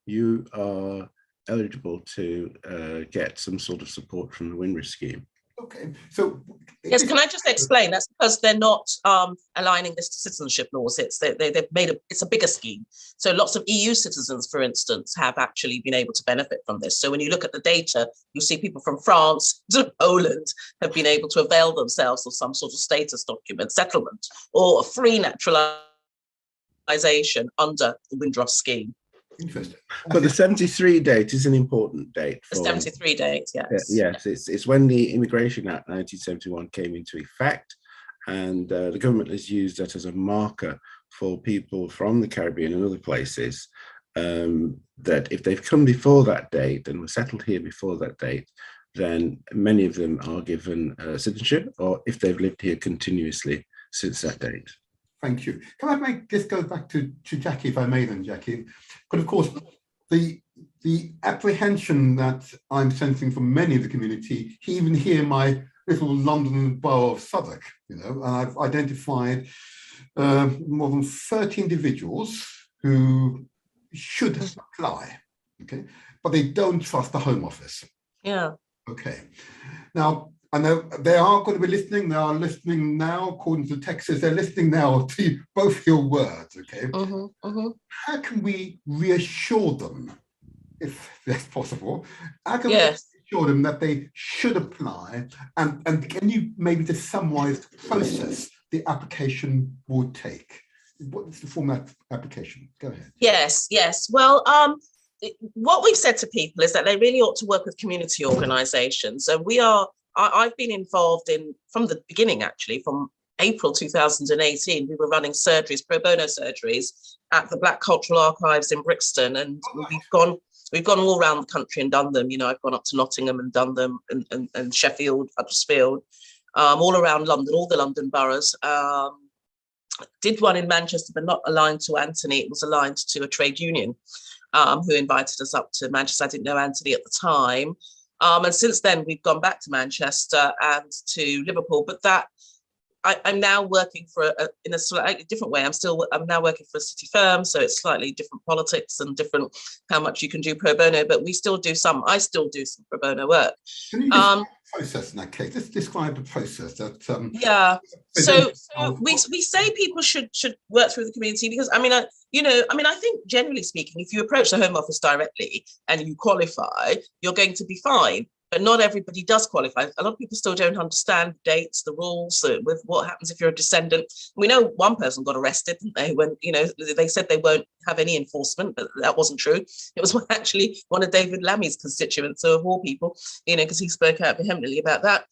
you are eligible to get some sort of support from the Windrush scheme. Okay, so yes, can I just explain? That's because they're not aligning this to citizenship laws. They've made it's a bigger scheme. So lots of EU citizens, for instance, have actually been able to benefit from this. So when you look at the data, you see people from France to Poland have been able to avail themselves of some sort of status document, settlement, or a free naturalization under the Windrush scheme. Interesting. But the 73 date is an important date. The 73 date, yes. Yes, it's when the Immigration Act 1971 came into effect, and the government has used that as a marker for people from the Caribbean and other places, that if they've come before that date and were settled here before that date, then many of them are given citizenship, or if they've lived here continuously since that date. Thank you. Can I make this go back to Jackie, if I may then, Jackie? But of course, the apprehension that I'm sensing from many of the community, even here in my little London borough of Southwark, and I've identified more than 30 individuals who should apply, okay, but they don't trust the Home Office. Yeah. Okay. Now, I know they are going to be listening. They are listening now, according to Texas. They're listening now to both your words, okay? How can we reassure them, if that's possible? How can we reassure them that they should apply? And can you maybe just summarize the process the application would take? What's the format application? Go ahead. Yes. Well, what we've said to people is that they really ought to work with community organisations. And I've been involved from the beginning, actually, from April 2018. We were running surgeries, pro bono surgeries, at the Black Cultural Archives in Brixton, and we've gone all around the country and done them. I've gone up to Nottingham and done them, and Sheffield, Huddersfield, all around London, all the London boroughs. Did one in Manchester, but not aligned to Anthony. It was aligned to a trade union who invited us up to Manchester. I didn't know Anthony at the time. And since then, we've gone back to Manchester and to Liverpool. But that I'm now working for in a slightly different way. I'm now working for a city firm, so it's slightly different politics and different how much you can do pro bono. But I still do some pro bono work. Can you describe the process in that case? Let's describe the process. So we say people should work through the community because I think generally speaking, if you approach the Home Office directly and you qualify, you're going to be fine. But not everybody does qualify. A lot of people still don't understand dates, the rules, with what happens if you're a descendant. We know one person got arrested, didn't they? When they said they won't have any enforcement, but that wasn't true. It was actually one of David Lammy's constituents, so of all people, because he spoke out vehemently about that.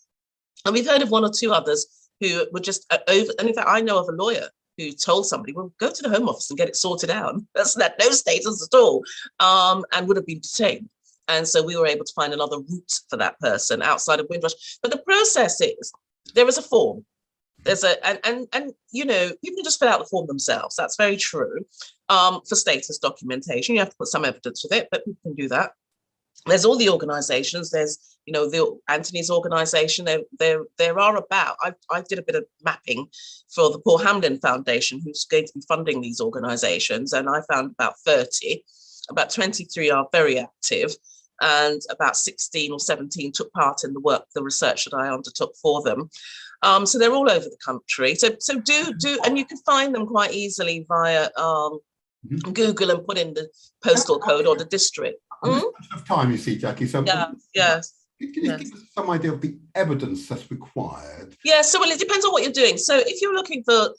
And we've heard of one or two others who were just over. And in fact, I know of a lawyer who told somebody, well, go to the Home Office and get it sorted out. That's no status at all, and would have been detained. And so we were able to find another route for that person outside of Windrush. But the process is, there is a form. There's and people can just fill out the form themselves. That's very true. For status documentation, you have to put some evidence with it, but people can do that. There's all the organizations. There's, the Anthony's organization. There are about, I did a bit of mapping for the Paul Hamlin Foundation, who's going to be funding these organizations. And I found about 30, about 23 are very active. And about 16 or 17 took part in the research that I undertook for them. So they're all over the country. So do, and you can find them quite easily via Google and put in the postal code or the district. Of time, you see, Jackie. So yes. Can you give us some idea of the evidence that's required? Yeah, so it depends on what you're doing. So if you're looking for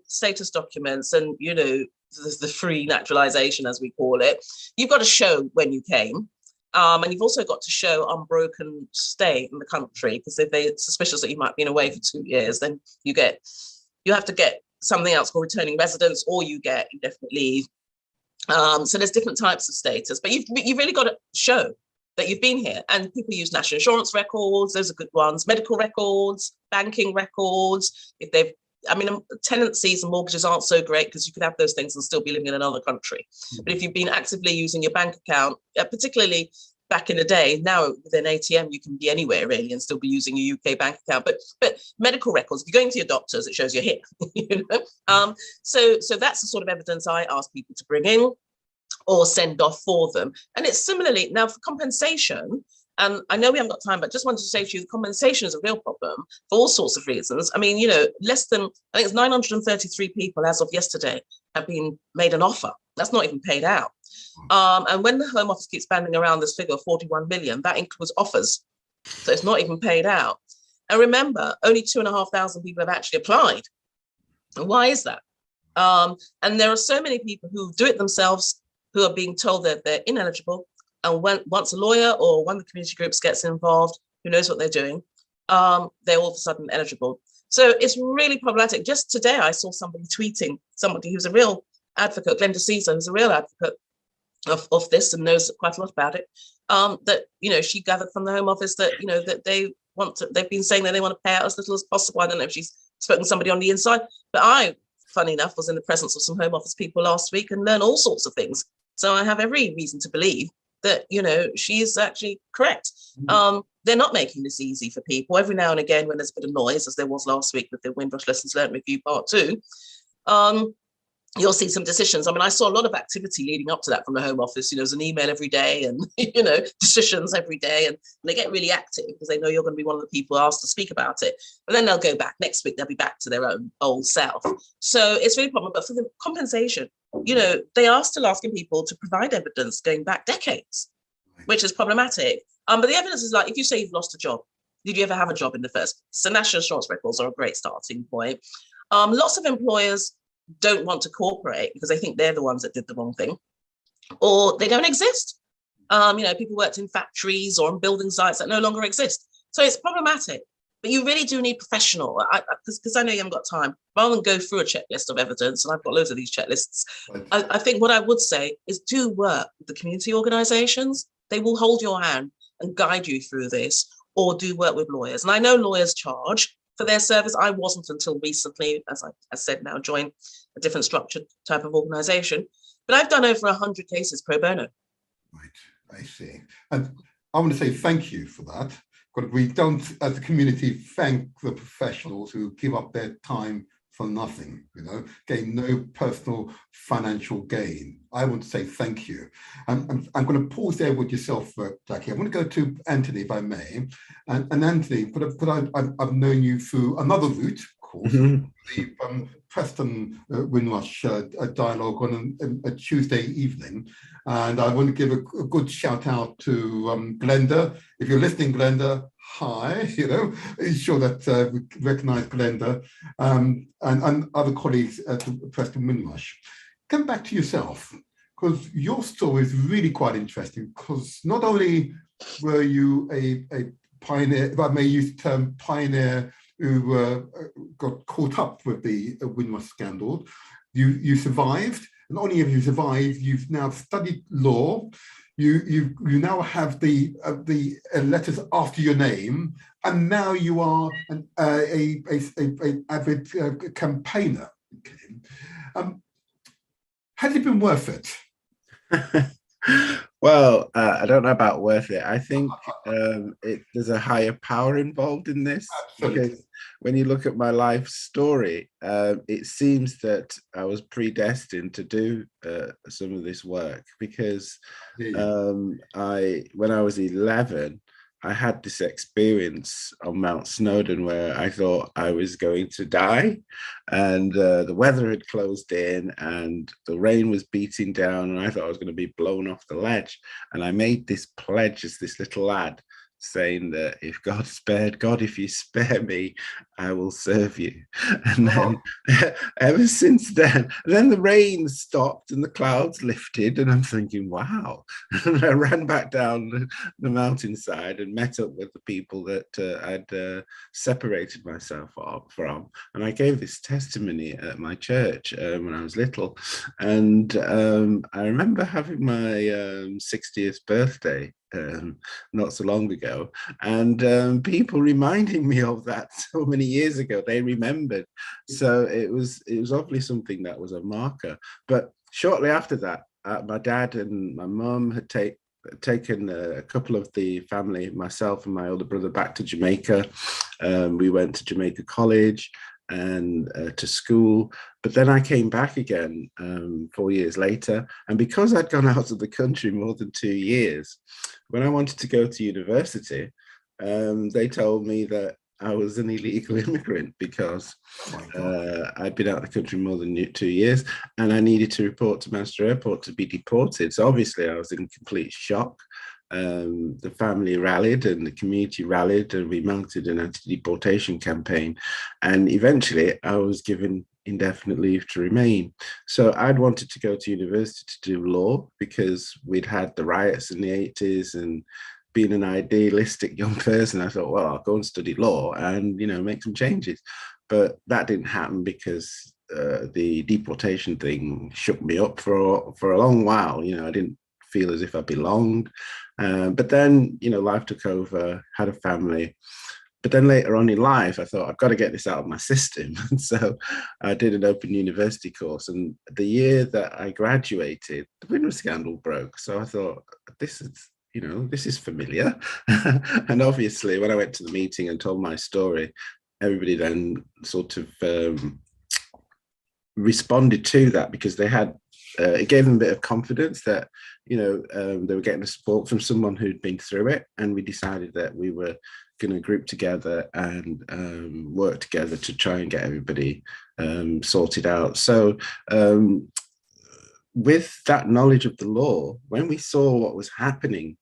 status documents and, the free naturalization, as we call it, you've got to show when you came. And you've also got to show unbroken stay in the country, because if they're suspicious that you might have been away for 2 years, then you have to get something else called returning residence, or you get indefinite leave. So there's different types of status, but you've really got to show that you've been here. And people use national insurance records, those are good ones, medical records, banking records. Tenancies and mortgages aren't so great because you could have those things and still be living in another country. But if you've been actively using your bank account, particularly back in the day, now with an ATM, you can be anywhere really and still be using your UK bank account. But medical records, if you're going to your doctors, it shows you're here. So that's the sort of evidence I ask people to bring in or send off for them. And it's similarly, now for compensation, and I know we haven't got time, but just wanted to say to you, the compensation is a real problem for all sorts of reasons. I mean, less than, I think it's 933 people as of yesterday have been made an offer. That's not even paid out. And when the Home Office keeps banding around this figure of 41 million, that includes offers. So it's not even paid out. And remember, only 2,500 people have actually applied. And why is that? And there are so many people who do it themselves, who are being told that they're ineligible. And once a lawyer or one of the community groups gets involved, who knows what they're doing, they're all of a sudden eligible. So it's really problematic. Just today, I saw somebody tweeting, somebody who's a real advocate, Glenda Caesar, who's a real advocate of this and knows quite a lot about it, that, she gathered from the Home Office that, that they've been saying that they want to pay out as little as possible. I don't know if she's spoken to somebody on the inside, but I, funny enough, was in the presence of some Home Office people last week and learned all sorts of things. So I have every reason to believe that, she is actually correct. They're not making this easy for people. Every now and again, when there's a bit of noise, as there was last week with the Windrush Lessons Learned Review Part 2, you'll see some decisions. I saw a lot of activity leading up to that from the Home Office. There's an email every day and, decisions every day. And they get really active because they know you're going to be one of the people asked to speak about it. But then they'll go back next week, they'll be back to their own old self. So it's really a problem. But for the compensation, they are still asking people to provide evidence going back decades, which is problematic. But the evidence is like, if you say you've lost a job, did you ever have a job in the first place? So national insurance records are a great starting point. Lots of employers don't want to cooperate because they think they're the ones that did the wrong thing, or they don't exist. People worked in factories or on building sites that no longer exist. So it's problematic. But you really do need professional, because I know you haven't got time, rather than go through a checklist of evidence, and I've got loads of these checklists. I think what I would say is do work with the community organisations. They will hold your hand and guide you through this, or do work with lawyers. And I know lawyers charge for their service. I wasn't until recently, as I said, now joined a different structured type of organisation. But I've done over 100 cases pro bono. Right, I see. And I want to say thank you for that. But we don't, as a community, thank the professionals who give up their time for nothing, gain no personal financial gain. I want to say thank you. I'm going to pause there with yourself, Jackie. I want to go to Anthony, if I may. And Anthony, but I've known you through another route, of course, the Preston Windrush dialogue on a Tuesday evening. And I want to give a good shout out to Glenda. If you're listening, Glenda, hi, sure that we recognize Glenda and other colleagues at the Preston Windrush. Come back to yourself, because your story is really quite interesting, because not only were you a pioneer, if I may use the term pioneer, who got caught up with the Windrush Scandal, you survived. And not only have you survived, you've now studied law. You now have the letters after your name, and now you are an avid campaigner. Okay. Has it been worth it? Well, I don't know about worth it. I think there's a higher power involved in this. Absolutely. Because when you look at my life story, it seems that I was predestined to do some of this work, because when I was 11, I had this experience on Mount Snowdon where I thought I was going to die, and the weather had closed in and the rain was beating down, and I thought I was going to be blown off the ledge. And I made this pledge as this little lad, saying that if if you spare me, I will serve you. And then ever since then the rain stopped and the clouds lifted, and I'm thinking, wow. And I ran back down the mountainside and met up with the people that I'd separated myself from, and I gave this testimony at my church when I was little. And I remember having my 60th birthday not so long ago, and people reminding me of that so many years ago. They remembered, so it was obviously something that was a marker. But shortly after that, my dad and my mum had taken a couple of the family, myself and my older brother, back to Jamaica. We went to Jamaica College and to school. But then I came back again 4 years later, and because I'd gone out of the country more than 2 years, when I wanted to go to university, they told me that I was an illegal immigrant because I'd been out of the country more than 2 years, and I needed to report to Manchester Airport to be deported. So obviously I was in complete shock. The family rallied and the community rallied, and we mounted an anti-deportation campaign. And eventually I was given indefinite leave to remain. So I'd wanted to go to university to do law, because we'd had the riots in the 80s, and being an idealistic young person, I thought, well, I'll go and study law and, make some changes. But that didn't happen, because the deportation thing shook me up for a long while. I didn't feel as if I belonged. But then, life took over, had a family. But then later on in life, I thought, I've got to get this out of my system. And so I did an open university course. And the year that I graduated, the Windrush Scandal broke. So I thought, this is familiar. And obviously, when I went to the meeting and told my story, everybody then sort of responded to that, because they had, it gave them a bit of confidence that, they were getting the support from someone who'd been through it. And we decided that we were going to group together and work together to try and get everybody sorted out. So with that knowledge of the law, when we saw what was happening,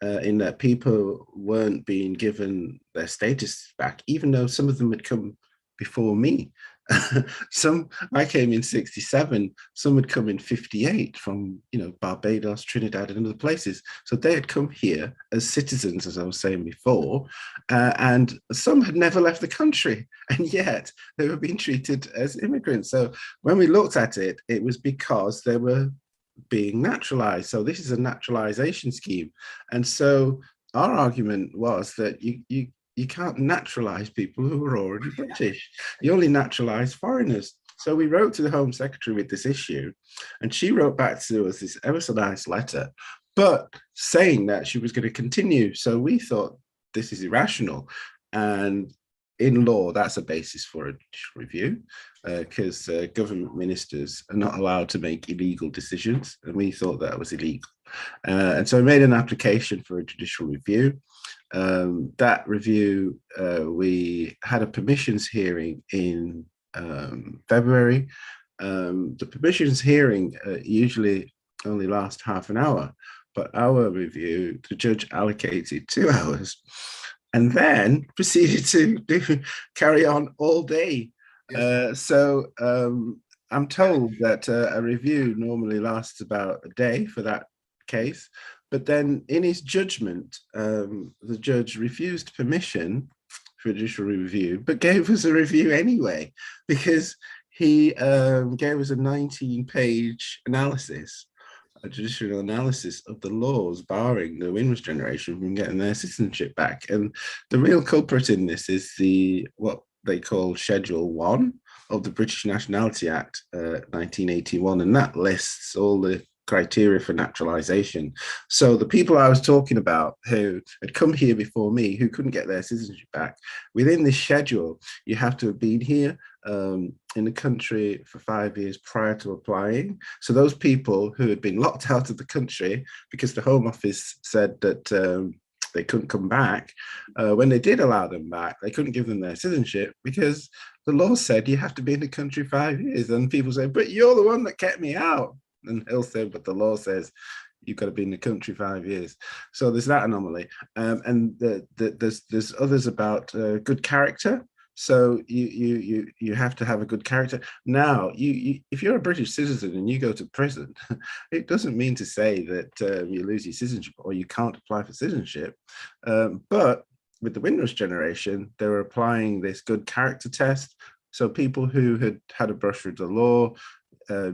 in that people weren't being given their status back, even though some of them had come before me. I came in 67, some had come in 58 from, Barbados, Trinidad, and other places. So they had come here as citizens, as I was saying before, and some had never left the country, and yet they were being treated as immigrants. So when we looked at it, it was because they were being naturalized. So this is a naturalization scheme. And so our argument was that you can't naturalize people who are already British. You only naturalize foreigners. So we wrote to the Home Secretary with this issue, and she wrote back to us this ever so nice letter, but saying that she was going to continue. So we thought, this is irrational. And in law, that's a basis for a judicial review, because government ministers are not allowed to make illegal decisions, and we thought that was illegal. And so I made an application for a judicial review. That review, we had a permissions hearing in February. The permissions hearing usually only lasts half an hour, but our review, the judge allocated 2 hours and then proceeded to carry on all day. Yes. So I'm told that a review normally lasts about a day for that case, but then in his judgment, the judge refused permission for a judicial review, but gave us a review anyway, because he gave us a 19-page analysis, a judicial analysis of the laws barring the Windrush generation from getting their citizenship back. And the real culprit in this is what they call Schedule 1 of the British Nationality Act, 1981, and that lists all the criteria for naturalization. So the people I was talking about who had come here before me, who couldn't get their citizenship back, within this schedule, you have to have been here in the country for 5 years prior to applying. So those people who had been locked out of the country because the Home Office said that they couldn't come back, when they did allow them back, they couldn't give them their citizenship because the law said you have to be in the country 5 years. And people say, but you're the one that kept me out. And he'll say, but the law says you've got to be in the country 5 years. So there's that anomaly. And there's others about good character. So you have to have a good character. Now, if you're a British citizen and you go to prison, it doesn't mean to say that you lose your citizenship or you can't apply for citizenship. But with the Windrush generation, they were applying this good character test. So people who had a brush with the law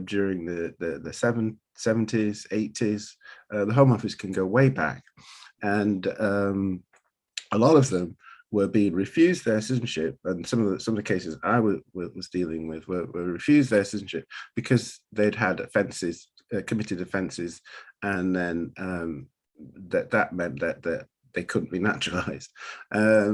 during the 70s, 80s, the Home Office can go way back. And a lot of them were being refused their citizenship, and some of the cases I was dealing with were refused their citizenship because they'd had offences, committed offences, and then that meant that they couldn't be naturalised.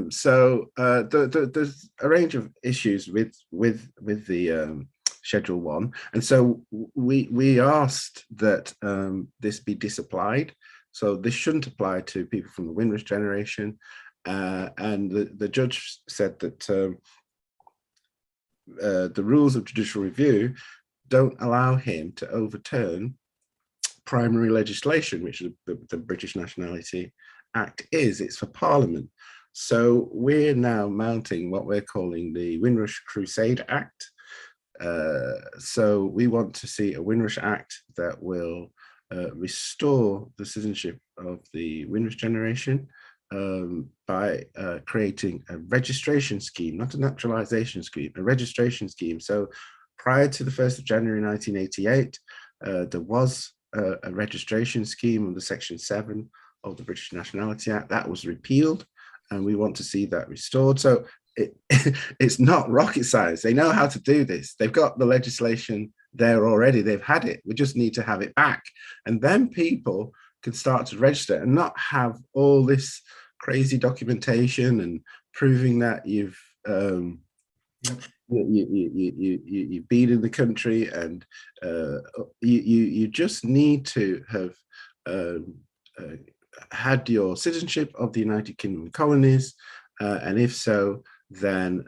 So there's a range of issues with the Schedule 1, and so we asked that this be disapplied. So this shouldn't apply to people from the Windrush generation. And the judge said that the rules of judicial review don't allow him to overturn primary legislation, which the British Nationality Act is. It's for Parliament. So we're now mounting what we're calling the Windrush Crusade Act. So we want to see a Windrush Act that will restore the citizenship of the Windrush generation by creating a registration scheme, not a naturalization scheme, a registration scheme. So prior to the 1st of January 1988, there was a registration scheme under Section 7 of the British Nationality Act. That was repealed, and we want to see that restored. So it's not rocket science. They know how to do this. They've got the legislation there already. They've had it. We just need to have it back. And then people can start to register and not have all this crazy documentation and proving that you've you've been in the country, and you just need to have had your citizenship of the United Kingdom colonies, and if so, then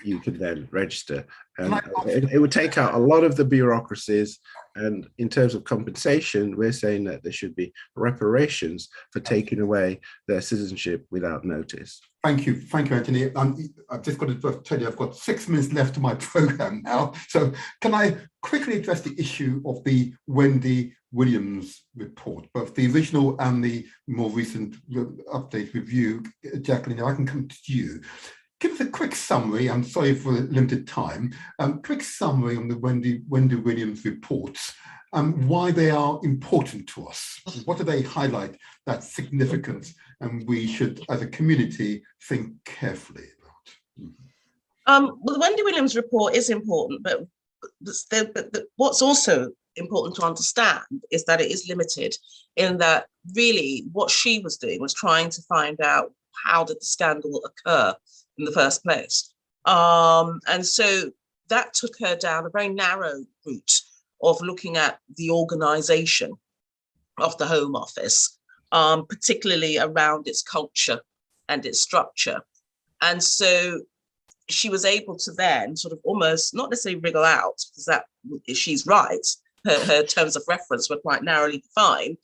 you could then register. And it would take out a lot of the bureaucracies. And in terms of compensation, we're saying that there should be reparations for taking away their citizenship without notice. Thank you, Anthony. I've just got to tell you, I've got 6 minutes left of my program now. So can I quickly address the issue of the Wendy Williams report, both the original and the more recent update review? Jacqueline, I can come to you. Give us a quick summary. I'm sorry for limited time. Quick summary on the Wendy Williams reports, why they are important to us. What do they highlight that's significant, and we should, as a community, think carefully about? Well, the Wendy Williams report is important, but what's also important to understand is that it is limited, in that really what she was doing was trying to find out how did the scandal occur in the first place. And so that took her down a very narrow route of looking at the organization of the Home Office, particularly around its culture and its structure. And so she was able to then sort of almost not necessarily wriggle out, because that she's right, her terms of reference were quite narrowly defined,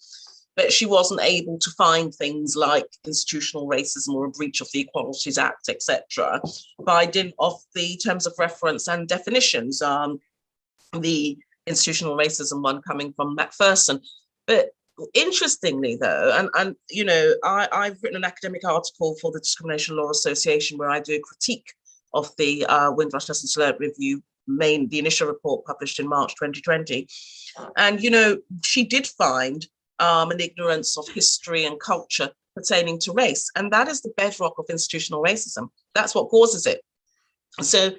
but she wasn't able to find things like institutional racism or a breach of the Equalities Act, etc., by dint of the terms of reference and definitions. The institutional racism one coming from Macpherson. But interestingly, though, and you know, I've written an academic article for the Discrimination Law Association where I do a critique of the Windrush Solidarity Review, the initial report published in March 2020. And, you know, she did find an ignorance of history and culture pertaining to race. And that is the bedrock of institutional racism. That's what causes it. So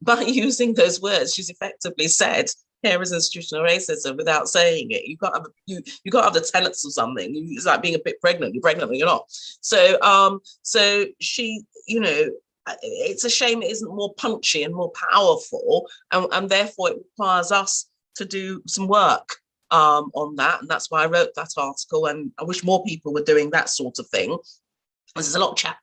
by using those words, she's effectively said, here is institutional racism without saying it. You got to have the tenets of something. It's like being a bit pregnant. You're pregnant when you're not. So she, you know, it's a shame it isn't more punchy and more powerful, and therefore it requires us to do some work on that. And that's why I wrote that article. And I wish more people were doing that sort of thing. This is a lot of chat,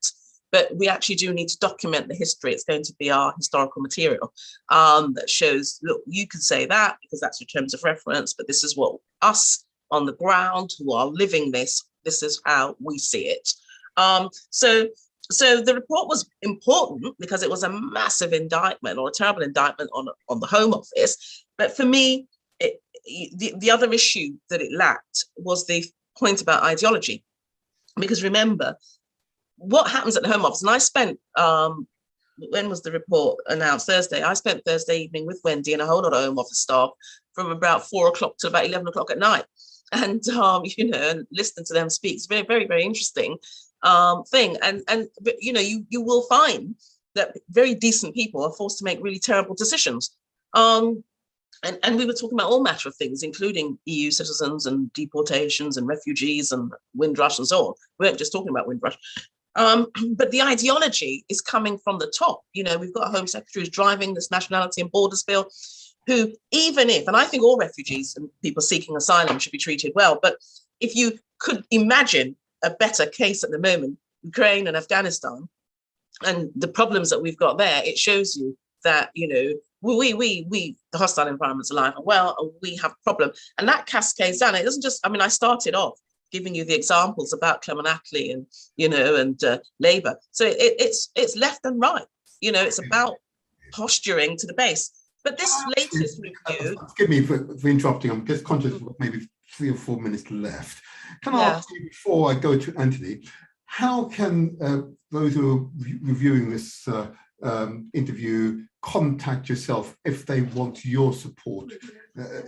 but we actually do need to document the history. It's going to be our historical material that shows, look, you can say that because that's your terms of reference, but this is what us on the ground who are living this is how we see it. So the report was important because it was a massive indictment, or a terrible indictment on the Home Office. But for me, the other issue that it lacked was the point about ideology. Because remember, what happens at the Home Office, and I spent, when was the report announced? Thursday. I spent Thursday evening with Wendy and a whole lot of Home Office staff from about 4 o'clock to about 11 o'clock at night. And, you know, and listening to them speak is very, very, very interesting thing. But, you know, you will find that very decent people are forced to make really terrible decisions. And we were talking about all matter of things, including EU citizens and deportations and refugees and Windrush and so on. We weren't just talking about Windrush. But the ideology is coming from the top. You know, we've got a Home Secretary who's driving this Nationality and Borders Bill, who, even if, and I think all refugees and people seeking asylum should be treated well, but if you could imagine a better case at the moment, Ukraine and Afghanistan, and the problems that we've got there, it shows you that, you know, we the hostile environment's alive and well, and we have a problem. And that cascades down. It doesn't just, I mean, I started off giving you the examples about Clement Attlee and, you know, and Labour. So it's left and right. You know, it's about posturing to the base. But this latest review... Forgive me for interrupting. I'm just conscious of maybe 3 or 4 minutes left. Can I ask you, before I go to Anthony, how can those who are reviewing this interview contact yourself if they want your support,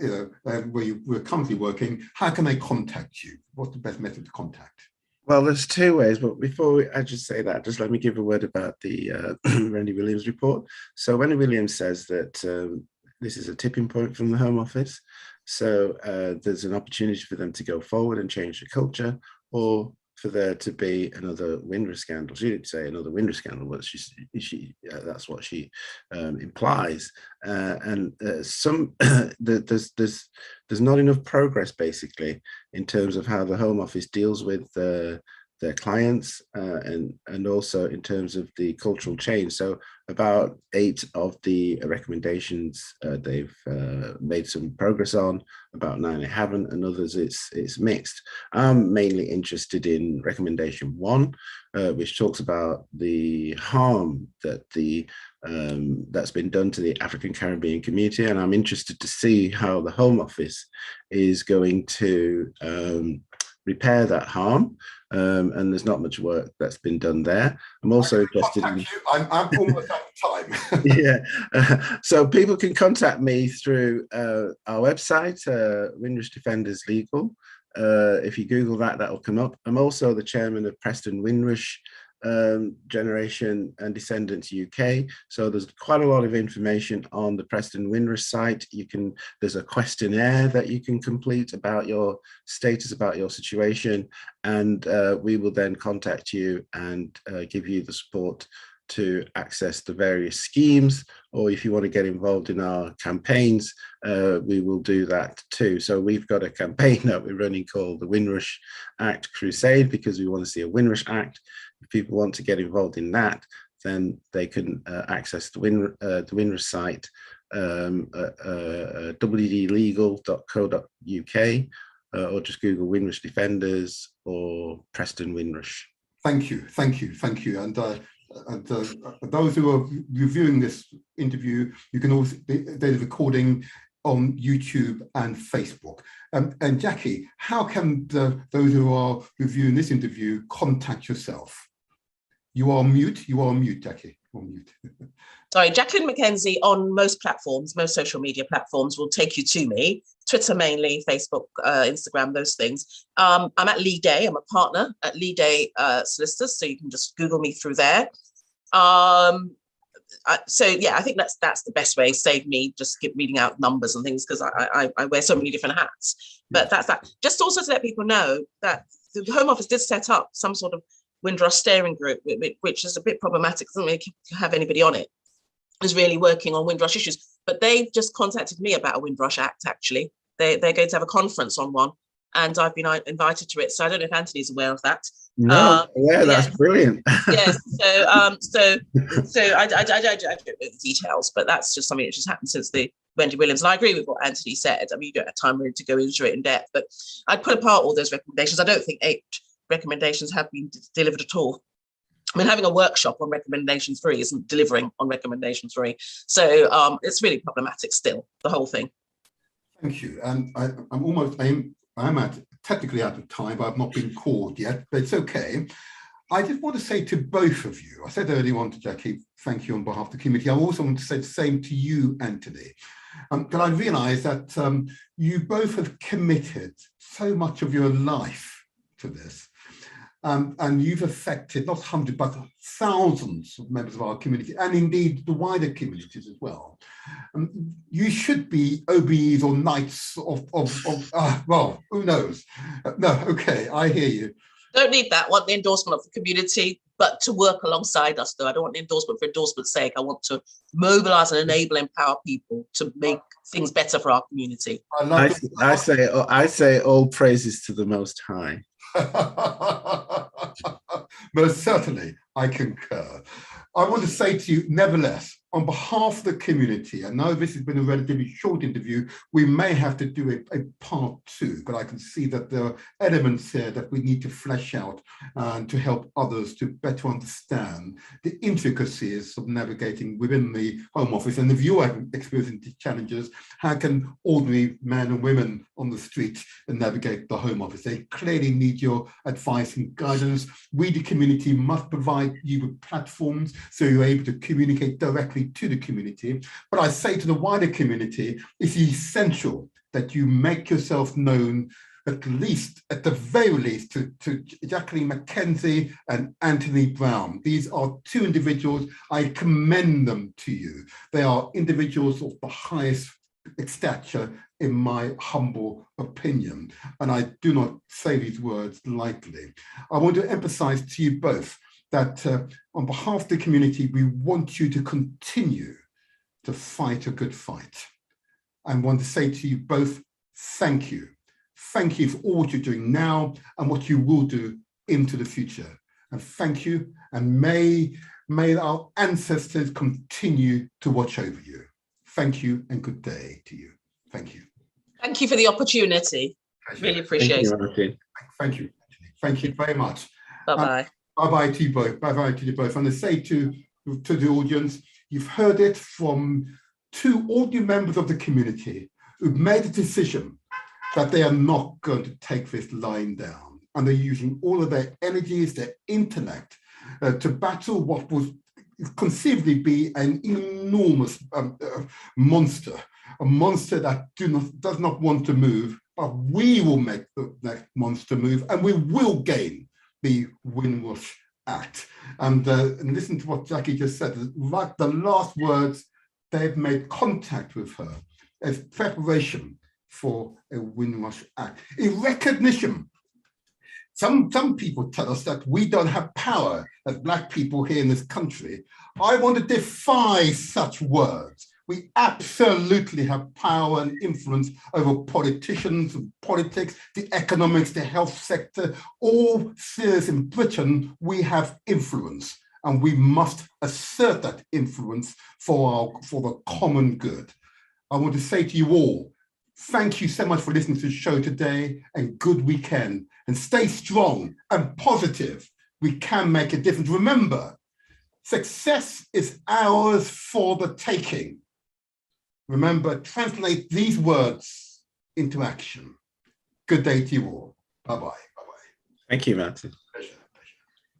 you know, where we're currently working? How can they contact you? What's the best method to contact? Well, there's 2 ways, but before I just say that, just let me give a word about the Wendy Williams report. So Wendy Williams says that this is a tipping point from the Home Office. So there's an opportunity for them to go forward and change the culture, or for there to be another Windrush scandal. She didn't say another Windrush scandal, but that's what she implies. There's not enough progress, basically, in terms of how the Home Office deals with their clients and also in terms of the cultural change. So about 8 of the recommendations they've made some progress on, about 9 they haven't, and others it's mixed. I'm mainly interested in recommendation 1, which talks about the harm that that's been done to the African Caribbean community, and I'm interested to see how the Home Office is going to repair that harm, and there's not much work that's been done there. I'm also interested in... I'm almost out of time. Yeah, so people can contact me through our website, Windrush Defenders Legal. If you Google that, that'll come up. I'm also the chairman of Preston Windrush Generation and Descendants UK. So there's quite a lot of information on the Preston Windrush site. There's a questionnaire that you can complete about your status, about your situation, and we will then contact you and give you the support to access the various schemes, or if you want to get involved in our campaigns, we will do that too. So we've got a campaign that we're running called the Windrush Act Crusade, because we want to see a Windrush Act. If people want to get involved in that, then they can access the Windrush site, wdlegal.co.uk, or just Google Windrush Defenders or Preston Windrush. Thank you. And those who are reviewing this interview, you can also, there's a recording on YouTube and Facebook. And Jackie, how can those who are reviewing this interview contact yourself? You are on mute, Jackie. On mute. Sorry, Jacqueline Mackenzie on most platforms, most social media platforms will take you to me. Twitter mainly, Facebook, Instagram, those things. I'm at Lee Day. I'm a partner at Lee Day Solicitors, so you can just Google me through there. So yeah, I think that's the best way. Save me just reading out numbers and things, because I wear so many different hats. But that's that. Just also to let people know that the Home Office did set up some sort of Windrush steering group, which is a bit problematic. Doesn't really have anybody on it who's really working on Windrush issues. But they've just contacted me about a Windrush Act. Actually, they're going to have a conference on one, and I've been invited to it. So I don't know if Anthony's aware of that. No, that's brilliant. Yes. So I don't know the details, but that's just something that just happened since the Wendy Williams. And I agree with what Anthony said. I mean, you don't have time really to go into it in depth, but I'd put apart all those recommendations. I don't think 8 recommendations have been delivered at all. I mean, having a workshop on recommendation 3 isn't delivering on recommendation 3. So it's really problematic still, the whole thing. Thank you. And I'm technically out of time, but I've not been called yet, but it's okay. I just want to say to both of you, I said earlier on to Jackie, thank you on behalf of the committee. I also want to say the same to you, Anthony. Because I realise that you both have committed so much of your life to this. And you've affected not hundreds, but thousands of members of our community, and indeed the wider communities as well. You should be OBEs or knights of well, who knows? No, okay, I hear you. Don't need that. I want the endorsement of the community, but to work alongside us, though. I don't want the endorsement for endorsement's sake. I want to mobilise and enable, empower people to make things better for our community. I say all praises to the Most High. Most certainly, I concur. I want to say to you, nevertheless, on behalf of the community, I know this has been a relatively short interview, we may have to do a part 2, but I can see that there are elements here that we need to flesh out and to help others to better understand the intricacies of navigating within the Home Office. And if you are experiencing these challenges, how can ordinary men and women on the street navigate the Home Office? They clearly need your advice and guidance. We, the community, must provide you with platforms so you're able to communicate directly to the community. But I say to the wider community, it's essential that you make yourself known, at the very least, to Jacqueline Mackenzie and Anthony Brown. These are 2 individuals. I commend them to you. They are individuals of the highest stature, in my humble opinion. And I do not say these words lightly. I want to emphasize to you both that on behalf of the community, we want you to continue to fight a good fight. I want to say to you both, thank you. Thank you for all what you're doing now and what you will do into the future. And thank you, and may our ancestors continue to watch over you. Thank you and good day to you. Thank you. Thank you for the opportunity. Really appreciate it. Thank you. Thank you very much. Bye-bye. Bye-bye to you both. Bye-bye to you both. And I say to the audience, you've heard it from 2 ordinary members of the community who've made a decision that they are not going to take this line down. And they're using all of their energies, their intellect, to battle what was conceivably be an enormous monster, a monster that does not want to move, but we will make that monster move, and we will gain the Windrush Act. And listen to what Jackie just said. Right, the last words, they've made contact with her as preparation for a Windrush Act. In recognition, some people tell us that we don't have power as Black people here in this country. I want to defy such words. We absolutely have power and influence over politicians and politics, the economics, the health sector, all spheres in Britain. We have influence, and we must assert that influence for the common good. I want to say to you all, thank you so much for listening to the show today, and good weekend. And stay strong and positive. We can make a difference. Remember, success is ours for the taking. Remember, translate these words into action. Good day to you all. Bye-bye. Bye-bye. Thank you, Martin. Pleasure.